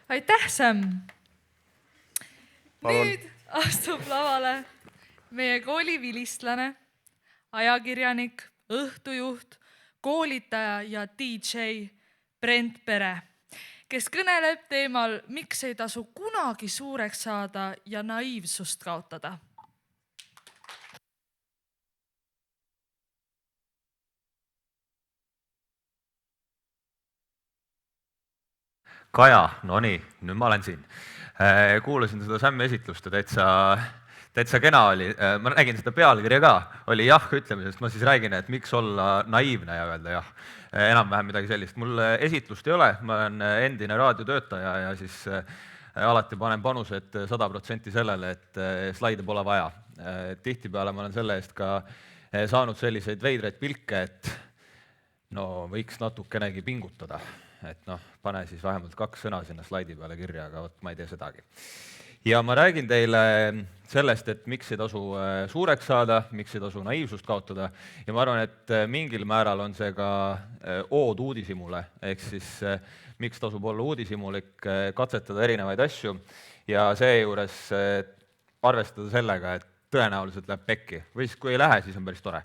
Aitäh, Sam! Nüüd astub lavale meie kooli vilistlane, ajakirjanik, õhtujuht, koolitaja ja DJ Brent Pere, kes kõneleb teemal, miks ei tasu kunagi suureks saada ja naiivsust kaotada. Kaja, no nii, nüüd ma olen siin. kuulasin seda Sämmi esitlust ja täitsa kena oli, ma nägin seda pealkirja ka, oli jah ütlemisest, ma siis räägin, et miks olla naiivne ja öelda jah, enam-vähem midagi sellist. Mul esitlust ei ole, ma olen endine raadiotöötaja ja siis alati panen panused 100% sellele, et slaide pole vaja. Tihtipeale ma olen selle eest ka saanud selliseid veidraid pilke, et no võiks natukenegi pingutada, et noh, pane siis vähemalt 2 sõna sinna slaidi peale kirja, aga vot ma ei tee sedagi. Ja ma räägin teile sellest, et miks ei tasu suureks saada, miks ei tasu naiivsust kaotada ja ma arvan, et mingil määral on see ka ood uudishimule, ehk siis miks tasub olla uudishimulik, katsetada erinevaid asju ja seejuures arvestada sellega, et tõenäoliselt läheb pekki või siis kui ei lähe, siis on päris tore.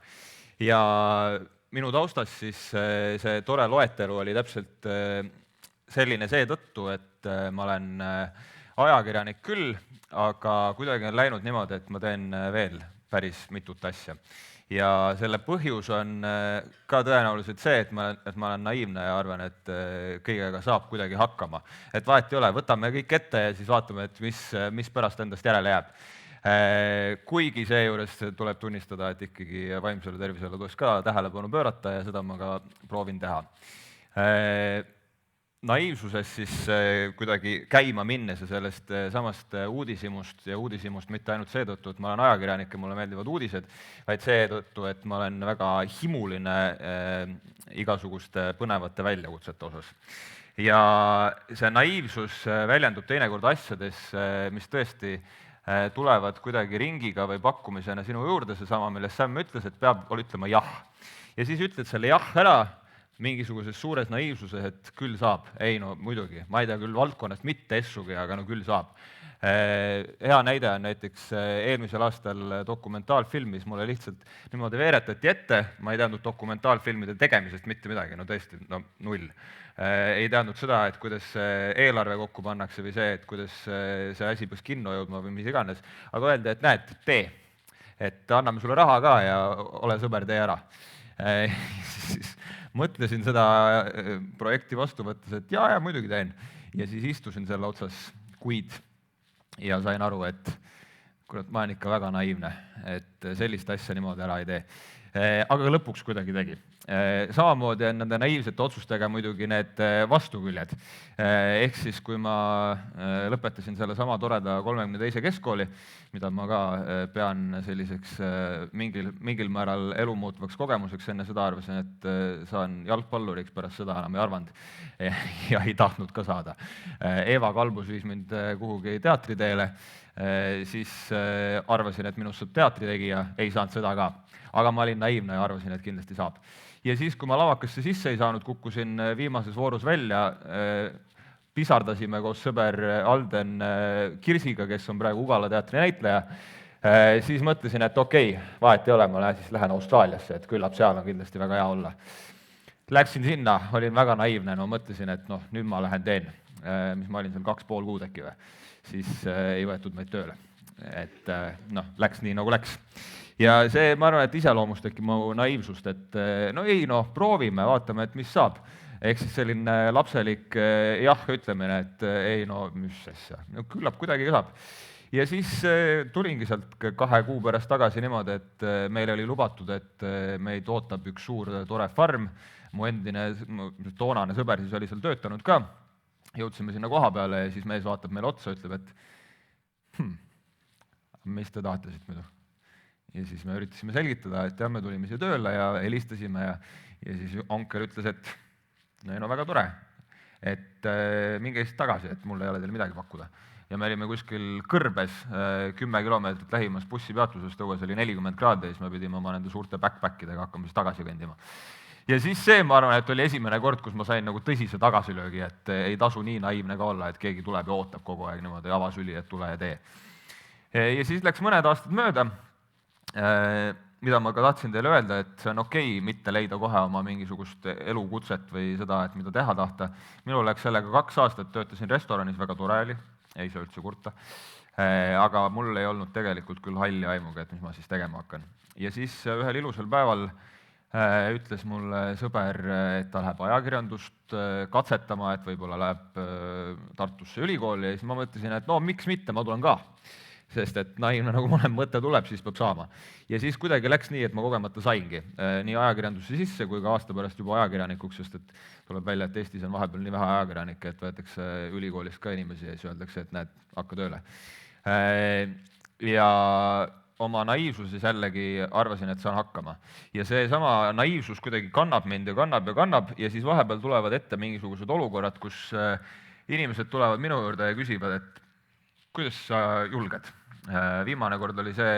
Ja minu taustas siis see tore loetelu oli täpselt selline seetõttu, et ma olen ajakirjanik küll, aga kuidagi on läinud niimoodi, et ma teen veel päris mitut asja. Ja selle põhjus on ka tõenäoliselt see, et ma olen naiivne ja arvan, et kõigega saab kuidagi hakkama. Et vahet ei ole, võtame kõik ette ja siis vaatame, et mis pärast endast järele jääb. Kuigi seejuures tuleb tunnistada, et ikkagi vaimsele tervisele tuleks ka tähelepanu pöörata ja seda ma ka proovin teha. Naiivsuses siis kuidagi käima minnes ja sellest samast uudishimust ja uudishimust mitte ainult seetõttu, et ma olen ajakirjanik ja mulle meeldivad uudised, vaid seetõttu, et ma olen väga himuline igasuguste põnevate väljakutsete osas. Ja see naiivsus väljendub teinekord asjades, mis tõesti tulevad kuidagi ringiga või pakkumisena sinu juurde, seesama, millest Sam ütles, et peab ütlema jah. Ja siis ütled selle jah ära, mingisuguses suures naiivsuses, et küll saab. Ei no muidugi, ma ei tea küll valdkonnast mitte essugi, aga no küll saab. Hea näide on näiteks eelmisel aastal dokumentaalfilmis, mulle lihtsalt niimoodi veeretati ette, ma ei teadnud dokumentaalfilmide tegemisest mitte midagi, no tõesti, no null. Ei teadnud seda, et kuidas eelarve kokku pannakse või see, et kuidas see asi peaks kinno jõudma või mis iganes, aga öeldi, et näed, tee, et anname sulle raha ka ja ole sõber, tee ära. Siis mõtlesin seda projekti vastu võttes, et jaa, muidugi teen. Ja siis istusin selle otsas kuid ja sain aru, et kurat, ma olen ikka väga naiivne, et sellist asja niimoodi ära ei tee. Aga lõpuks kuidagi tegi. Samamoodi on nende naiivsete otsustega muidugi need vastuküljed. Ehk siis, kui ma lõpetasin selle sama toreda 32. keskkooli, mida ma ka pean selliseks mingil määral elumuutvaks kogemuseks, enne seda arvasin, et saan jalgpalluriks, pärast seda enam ei arvanud ja ei tahtnud ka saada. Eeva Kalbus viis mind kuhugi teatriteele, siis arvasin, et minust saab teatritegija, ei saanud seda ka. Aga ma olin naiivne ja arvasin, et kindlasti saab. Ja siis, kui ma lavakasse sisse ei saanud, kukkusin viimases voorus välja, pisardasime koos sõber Alden Kirsiga, kes on praegu Ugala teatri näitleja, siis mõtlesin, et okei, vahet ei ole, ma lähen Austraaliasse, et küllap seal on kindlasti väga hea olla. Läksin sinna, olin väga naiivne, no mõtlesin, et noh, nüüd ma lähen teen, mis ma olin seal 2,5 kuud äkki või, siis ei võetud meid tööle. Et noh, läks nii nagu läks. Ja see, ma arvan, et iseloomustabki mu naiivsust, et no ei, noh, proovime, vaatame, et mis saab. Ehk siis selline lapselik jah ütlemine, et ei, no mis asja, no küllap kuidagi saab. Ja siis tulingi sealt 2 kuu pärast tagasi niimoodi, et meil oli lubatud, et meid ootab üks suur tore farm, mu endine toonane sõber siis oli seal töötanud ka, jõudsime sinna koha peale ja siis mees vaatab meile otsa, ütleb, et mis te tahate siit muidu? Ja siis me üritasime selgitada, et jah, me tulime siia tööle ja helistasime ja siis onkel ütles, et no väga tore, et minge siis tagasi, et mul ei ole teile midagi pakkuda. Ja me olime kuskil kõrbes 10 kilomeetrit lähimas bussipeatusest, õues oli 40 kraadi ja siis me pidime oma nende suurte backpackidega hakkama siis tagasi kõndima. Ja siis see, ma arvan, et oli esimene kord, kus ma sain nagu tõsise tagasilöögi, et ei tasu nii naiivne ka olla, et keegi tuleb ja ootab kogu aeg niimoodi avasüli, et tule ja tee. Ja siis läks mõned aastad mööda, mida ma ka tahtsin teile öelda, et see on okei mitte leida kohe oma mingisugust elukutset või seda, et mida teha tahta. Minul läks sellega 2 aastat, töötasin restoranis, väga tore oli, ei saa üldse kurta, aga mul ei olnud tegelikult küll halli aimuga, et mis ma siis tegema hakkan. Ja siis ühel ilusal päeval ütles mulle sõber, et ta läheb ajakirjandust katsetama, et võib-olla läheb Tartusse ülikooli ja siis ma mõtlesin, et no miks mitte, ma tulen ka. Sest et naiivne nagu mõnem mõte tuleb, siis peab saama. Ja siis kuidagi läks nii, et ma kogemata saingi nii ajakirjandusse sisse kui ka aasta pärast juba ajakirjanikuks, sest et tuleb välja, et Eestis on vahepeal nii vähe ajakirjanikke, et võetakse ülikoolist ka inimesi ja siis öeldakse, et näed, hakka tööle. Ja oma naiivsuses jällegi arvasin, et saan hakkama. Ja see sama naiivsus kuidagi kannab mind ja kannab ja siis vahepeal tulevad ette mingisugused olukorrad, kus inimesed tulevad minu juurde ja küsivad, et kuidas sa julged. Viimane kord oli see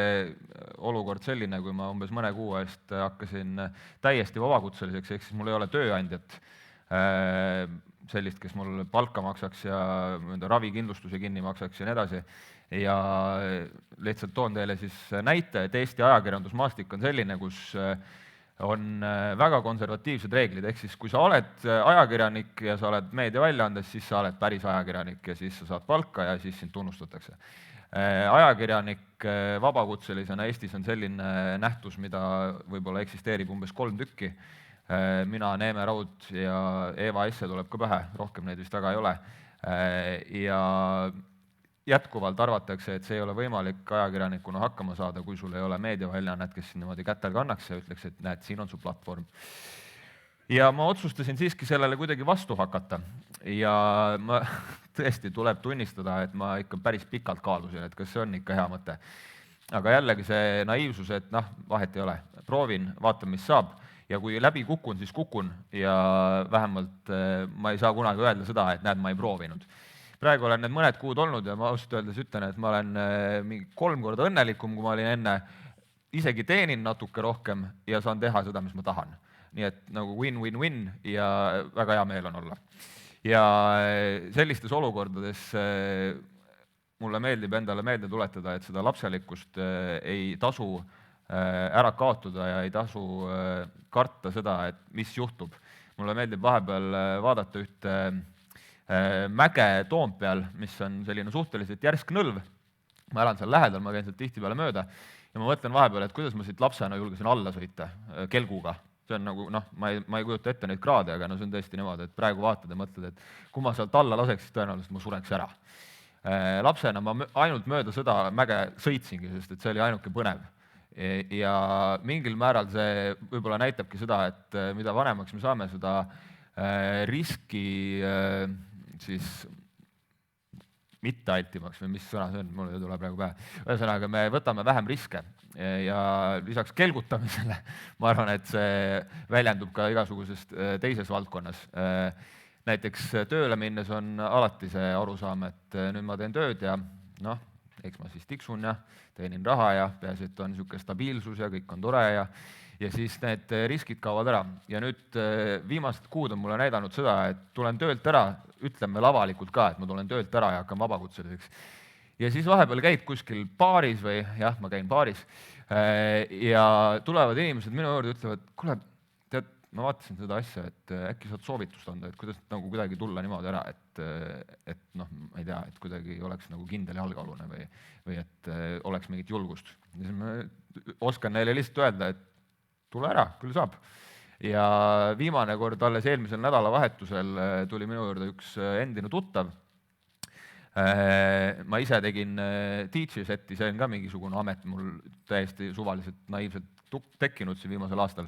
olukord selline, kui ma umbes mõne kuu eest hakkasin täiesti vabakutseliseks, ehk siis mul ei ole tööandjat sellist, kes mul palka maksaks ja ravikindlustuse kinni maksaks ja nii edasi. Ja lihtsalt toon teile siis näite, et Eesti ajakirjandusmaastik on selline, kus on väga konservatiivsed reeglid, ehk siis kui sa oled ajakirjanik ja sa oled meediaväljaandes, siis sa oled päris ajakirjanik ja siis sa saad palka ja siis sind tunnustatakse. Ajakirjanik vabakutselisena Eestis on selline nähtus, mida võib-olla eksisteerib umbes 3 tükki. Mina, Neeme Raud ja Eva Esse tuleb ka pähe, rohkem neid vist väga ei ole. Ja jätkuvalt arvatakse, et see ei ole võimalik ajakirjanikuna hakkama saada, kui sul ei ole meediaväljaannet, kes niimoodi kätel kannaks ja ütleks, et näed, siin on su platvorm. Ja ma otsustasin siiski sellele kuidagi vastu hakata ja ma tõesti tuleb tunnistada, et ma ikka päris pikalt kaalusin, et kas see on ikka hea mõte. Aga jällegi see naiivsus, et vahet ei ole, proovin, vaatan, mis saab ja kui läbi kukun, siis kukun ja vähemalt ma ei saa kunagi öelda seda, et näed, ma ei proovinud. Praegu olen need mõned kuud olnud ja ma ausalt öeldes ütlen, et ma olen 3 korda õnnelikum, kui ma olin enne, isegi teenin natuke rohkem ja saan teha seda, mis ma tahan. Nii et nagu win-win-win ja väga hea meel on olla. Ja sellistes olukordades mulle meeldib endale meelde tuletada, et seda lapselikkust ei tasu ära kaotada ja ei tasu karta seda, et mis juhtub. Mulle meeldib vahepeal vaadata ühte mäge Toompeal, mis on selline suhteliselt järsk nõlv. Ma elan seal lähedal, ma käin sealt tihtipeale mööda ja ma mõtlen vahepeal, et kuidas ma siit lapsena julgesin alla sõita kelguga. See on nagu, ma ei kujuta ette neid kraade, aga see on tõesti niimoodi, et praegu vaatad ja mõtled, et kui ma sealt alla laseks, siis tõenäoliselt ma sureks ära. Lapsena ma ainult mööda seda mäge sõitsingi, sest et see oli ainuke põnev. Ja mingil määral see võib-olla näitabki seda, et mida vanemaks me saame, seda riski siis mitte altimaks või mis sõna see on, mul ei tule praegu pähe. Ühesõnaga, me võtame vähem riske ja lisaks kelgutamisele ma arvan, et see väljendub ka igasugusest teises valdkonnas. Näiteks tööle minnes on alati see arusaam, et nüüd ma teen tööd ja eks ma siis tiksun ja teenin raha ja peaasi, et on niisugune stabiilsus ja kõik on tore ja siis need riskid kaovad ära. Ja nüüd viimased kuud on mulle näidanud seda, et tulen töölt ära, ütlen veel avalikult ka, et ma tulen töölt ära ja hakkan vabakutseliseks. Ja siis vahepeal käid kuskil baaris või jah, ma käin baaris ja tulevad inimesed minu juurde ja ütlevad, kuule, tead, ma vaatasin seda asja, et äkki saad soovitust anda, et kuidas nagu kuidagi tulla niimoodi ära, et ma ei tea, et kuidagi oleks nagu kindel jalgealune või et oleks mingit julgust. Ja siis ma oskan neile lihtsalt öelda, et tule ära, küll saab. Ja viimane kord alles eelmisel nädalavahetusel tuli minu juurde üks endine tuttav. Ma ise tegin DJ seti, see on ka mingisugune amet mul täiesti suvaliselt naiivselt tekkinud siin viimasel aastal.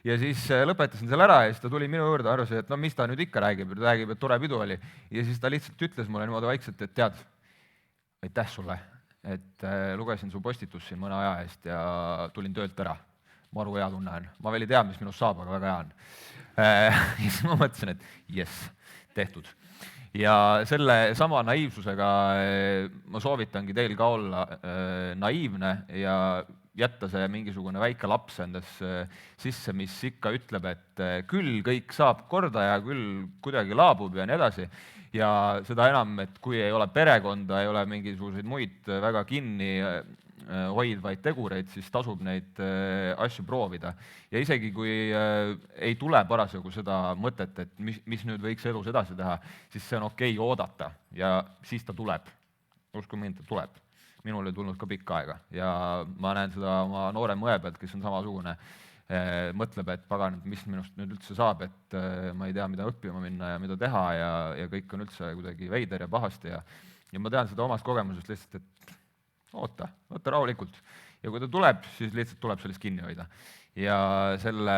Ja siis lõpetasin selle ära ja siis ta tuli minu juurde, arvasin, et mis ta nüüd ikka räägib, et tore pidu oli. Ja siis ta lihtsalt ütles mulle niimoodi vaikselt, et tead, aitäh sulle, et lugesin su postitus siin mõne aja eest ja tulin töölt ära. Maru hea tunne on. Ma veel ei tea, mis minust saab, aga väga hea on. Ja siis ma mõtlesin, et yes, tehtud. Ja selle sama naiivsusega ma soovitangi teil ka olla naiivne ja jätta see mingisugune väike laps endas sisse, mis ikka ütleb, et küll kõik saab korda ja küll kuidagi laabub ja nii edasi. Ja seda enam, et kui ei ole perekonda, ei ole mingisuguseid muid väga kinni hoidvaid tegureid, siis tasub neid asju proovida. Ja isegi kui ei tule parasjagu seda mõtet, et mis nüüd võiks elus edasi teha, siis see on okei oodata ja siis ta tuleb. Usku mind, ta tuleb. Minul ei tulnud ka pikka aega ja ma näen seda oma noore mõe pealt, kes on samasugune. mõtleb, et pagan, mis minust nüüd üldse saab, et ma ei tea, mida õppima minna ja mida teha ja kõik on üldse kuidagi veider ja pahasti ja ma tean seda omast kogemusest lihtsalt, et oota rahulikult. Ja kui ta tuleb, siis lihtsalt tuleb sellest kinni hoida. Ja selle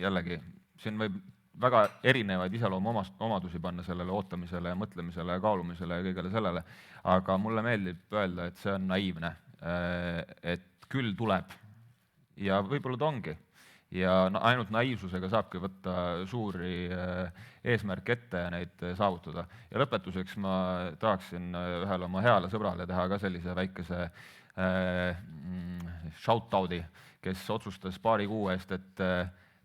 jällegi, siin võib väga erinevaid iseloomuomadusi panna sellele ootamisele ja mõtlemisele ja kaalumisele ja kõigele sellele, aga mulle meeldib öelda, et see on naiivne, et küll tuleb ja võib-olla ta ongi. Ja ainult naiivsusega saabki võtta suuri eesmärke ette ja neid saavutada. Ja lõpetuseks ma tahaksin ühele oma heale sõbrale teha ka sellise väikese shoutout'i, kes otsustas paari kuu eest, et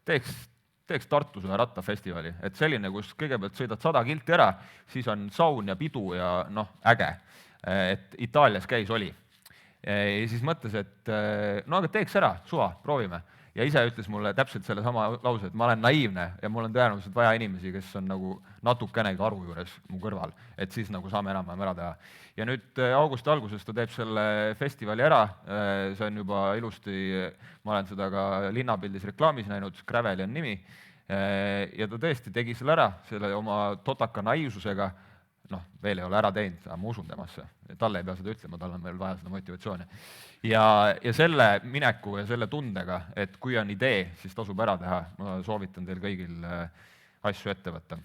teeks Tartus ühe rattafestivali. Et selline, kus kõigepealt sõidad 100 kilti ära, siis on saun ja pidu ja äge. Et Itaalias käis oli. Ja siis mõtles, et no aga teeks ära, suva, proovime. Ja ise ütles mulle täpselt selle sama lause, et ma olen naiivne ja mul on tõenäoliselt vaja inimesi, kes on nagu natukenegi aru juures mu kõrval, et siis nagu saame enam-vähem ära teha. Ja nüüd augusti alguses ta teeb selle festivali ära, see on juba ilusti, ma olen seda ka linnapildis reklaamis näinud, Graveli on nimi, ja ta tõesti tegi selle ära, selle oma totaka naiivsusega, veel ei ole ära teinud, aga ma usun temasse. Talle ei pea seda ütlema, tal on veel vaja seda motivatsiooni. Ja selle mineku ja selle tundega, et kui on idee, siis tasub ära teha. Ma soovitan teil kõigil asju ette võtta.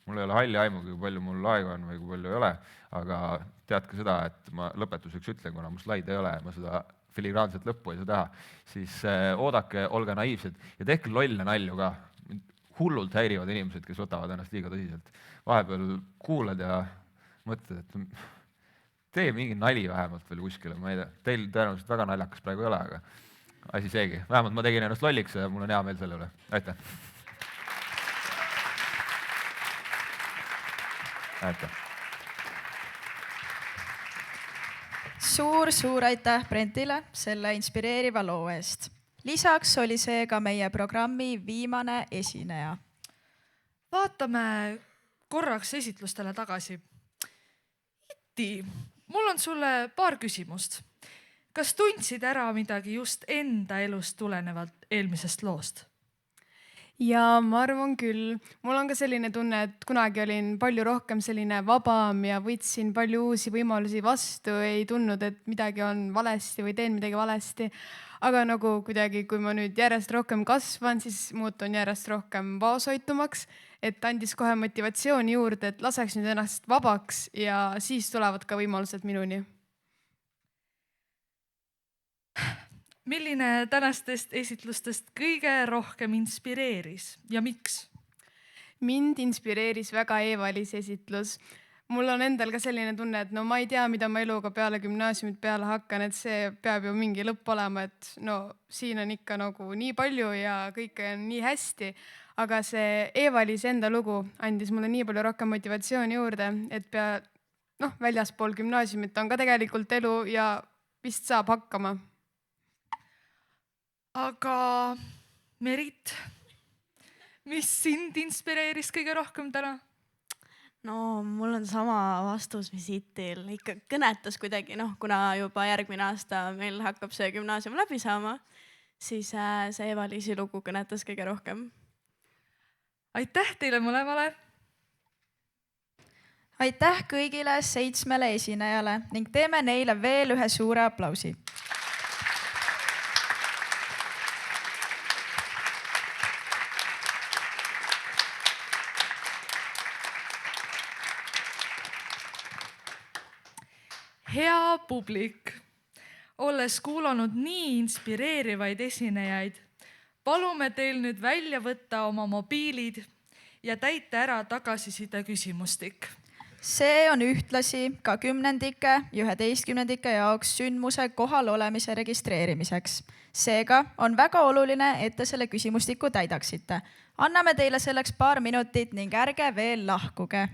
Mul ei ole halli aimugi, kui palju mul aega on või kui palju ei ole, aga teadke seda, et ma lõpetuseks ütlen, kuna mu slaid ei ole, ma seda filigraanset lõppu ei saa teha, siis oodake, olge naiivsed ja tehke lolle nalju ka. Hullult häirivad inimesed, kes võtavad ennast liiga tõsiselt. Vahepeal kuulad ja mõtled, et tee mingi nali vähemalt veel kuskile, ma ei tea. Teil tõenäoliselt väga naljakas praegu ei ole, aga asi seegi. Vähemalt ma tegin ennast lolliks ja mul on hea meel selle üle. Aitäh! Aitäh! Suur aitäh Brentile selle inspireeriva loo eest. Lisaks oli see ka meie programmi viimane esineja. Vaatame korraks esitlustele tagasi. Iti, mul on sulle paar küsimust. Kas tundsid ära midagi just enda elust tulenevalt eelmisest loost? Ja ma arvan küll. Mul on ka selline tunne, et kunagi olin palju rohkem selline vabam ja võtsin palju uusi võimalusi vastu, ei tundnud, et midagi on valesti või teen midagi valesti. Aga nagu kuidagi, kui ma nüüd järjest rohkem kasvan, siis muutun järjest rohkem vaoshoitumaks, et andis kohe motivatsiooni juurde, et laseks nüüd ennast vabaks ja siis tulevad ka võimalused minuni. Milline tänastest esitlustest kõige rohkem inspireeris ja miks? Mind inspireeris väga Eva-Liis esitlus. Mul on endal ka selline tunne, et ma ei tea, mida ma eluga peale gümnaasiumit peale hakkan, et see peab ju mingi lõpp olema, et siin on ikka nagu nii palju ja kõik on nii hästi. Aga see Eva-Liis enda lugu andis mulle nii palju rohkem motivatsiooni juurde, et väljaspool gümnaasiumit on ka tegelikult elu ja vist saab hakkama. Aga Merit, mis sind inspireeris kõige rohkem täna? Mul on sama vastus, mis Itil. Ikka kõnetas kuidagi, kuna juba järgmine aasta meil hakkab see gümnaasium läbi saama, siis see Eva-Liisi lugu kõnetas kõige rohkem. Aitäh teile mõlemale! Aitäh kõigile 7 esinejale ning teeme neile veel ühe suure aplausi. Hea publik, olles kuulanud nii inspireerivaid esinejaid, palume teil nüüd välja võtta oma mobiilid ja täita ära tagasiside küsimustik. See on ühtlasi ka 10ndike ja 11ndike jaoks sündmuse kohal olemise registreerimiseks. Seega on väga oluline, et te selle küsimustiku täidaksite. Anname teile selleks paar minutit ning ärge veel lahkuge.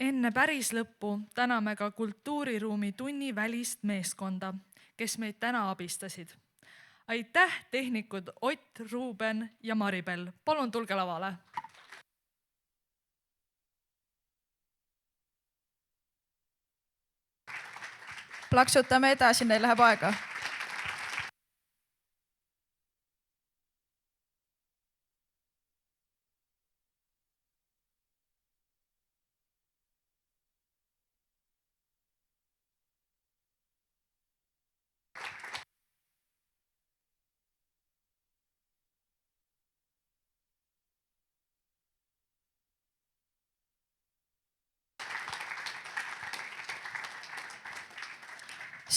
enne päris lõppu täname ka kultuuriruumi tunni välist meeskonda, kes meid täna abistasid. Aitäh, tehnikud Ott, Ruuben ja Maribel. Palun tulge lavale. Plaksutame edasi, neil läheb aega.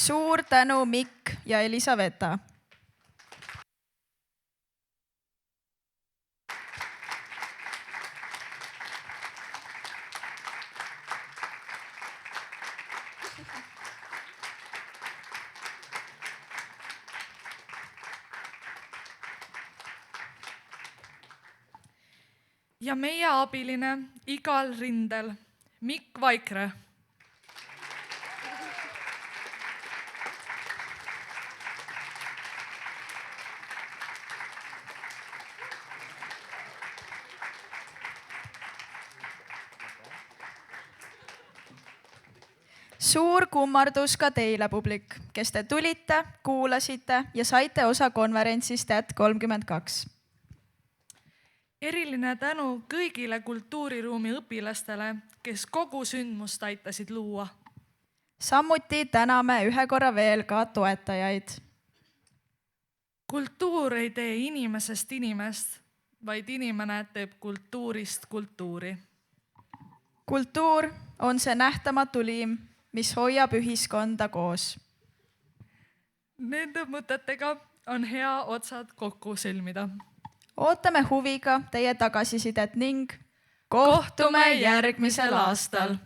Suur tänu Mikk ja Elisaveta. Ja meie abiline igal rindel, Mikk Vaikre. Suur kummardus ka teile, publik, kes te tulite, kuulasite ja saite osa konverentsist @32. Eriline tänu kõigile kultuuriruumi õpilastele, kes kogu sündmust aitasid luua. Samuti täname ühe korra veel ka toetajaid. Kultuur ei tee inimesest inimest, vaid inimene teeb kultuurist kultuuri. Kultuur on see nähtamatu liim, mis hoiab ühiskonda koos. Nende mõtetega on hea otsad kokku sõlmida. Ootame huviga teie tagasisidet ning kohtume järgmisel aastal.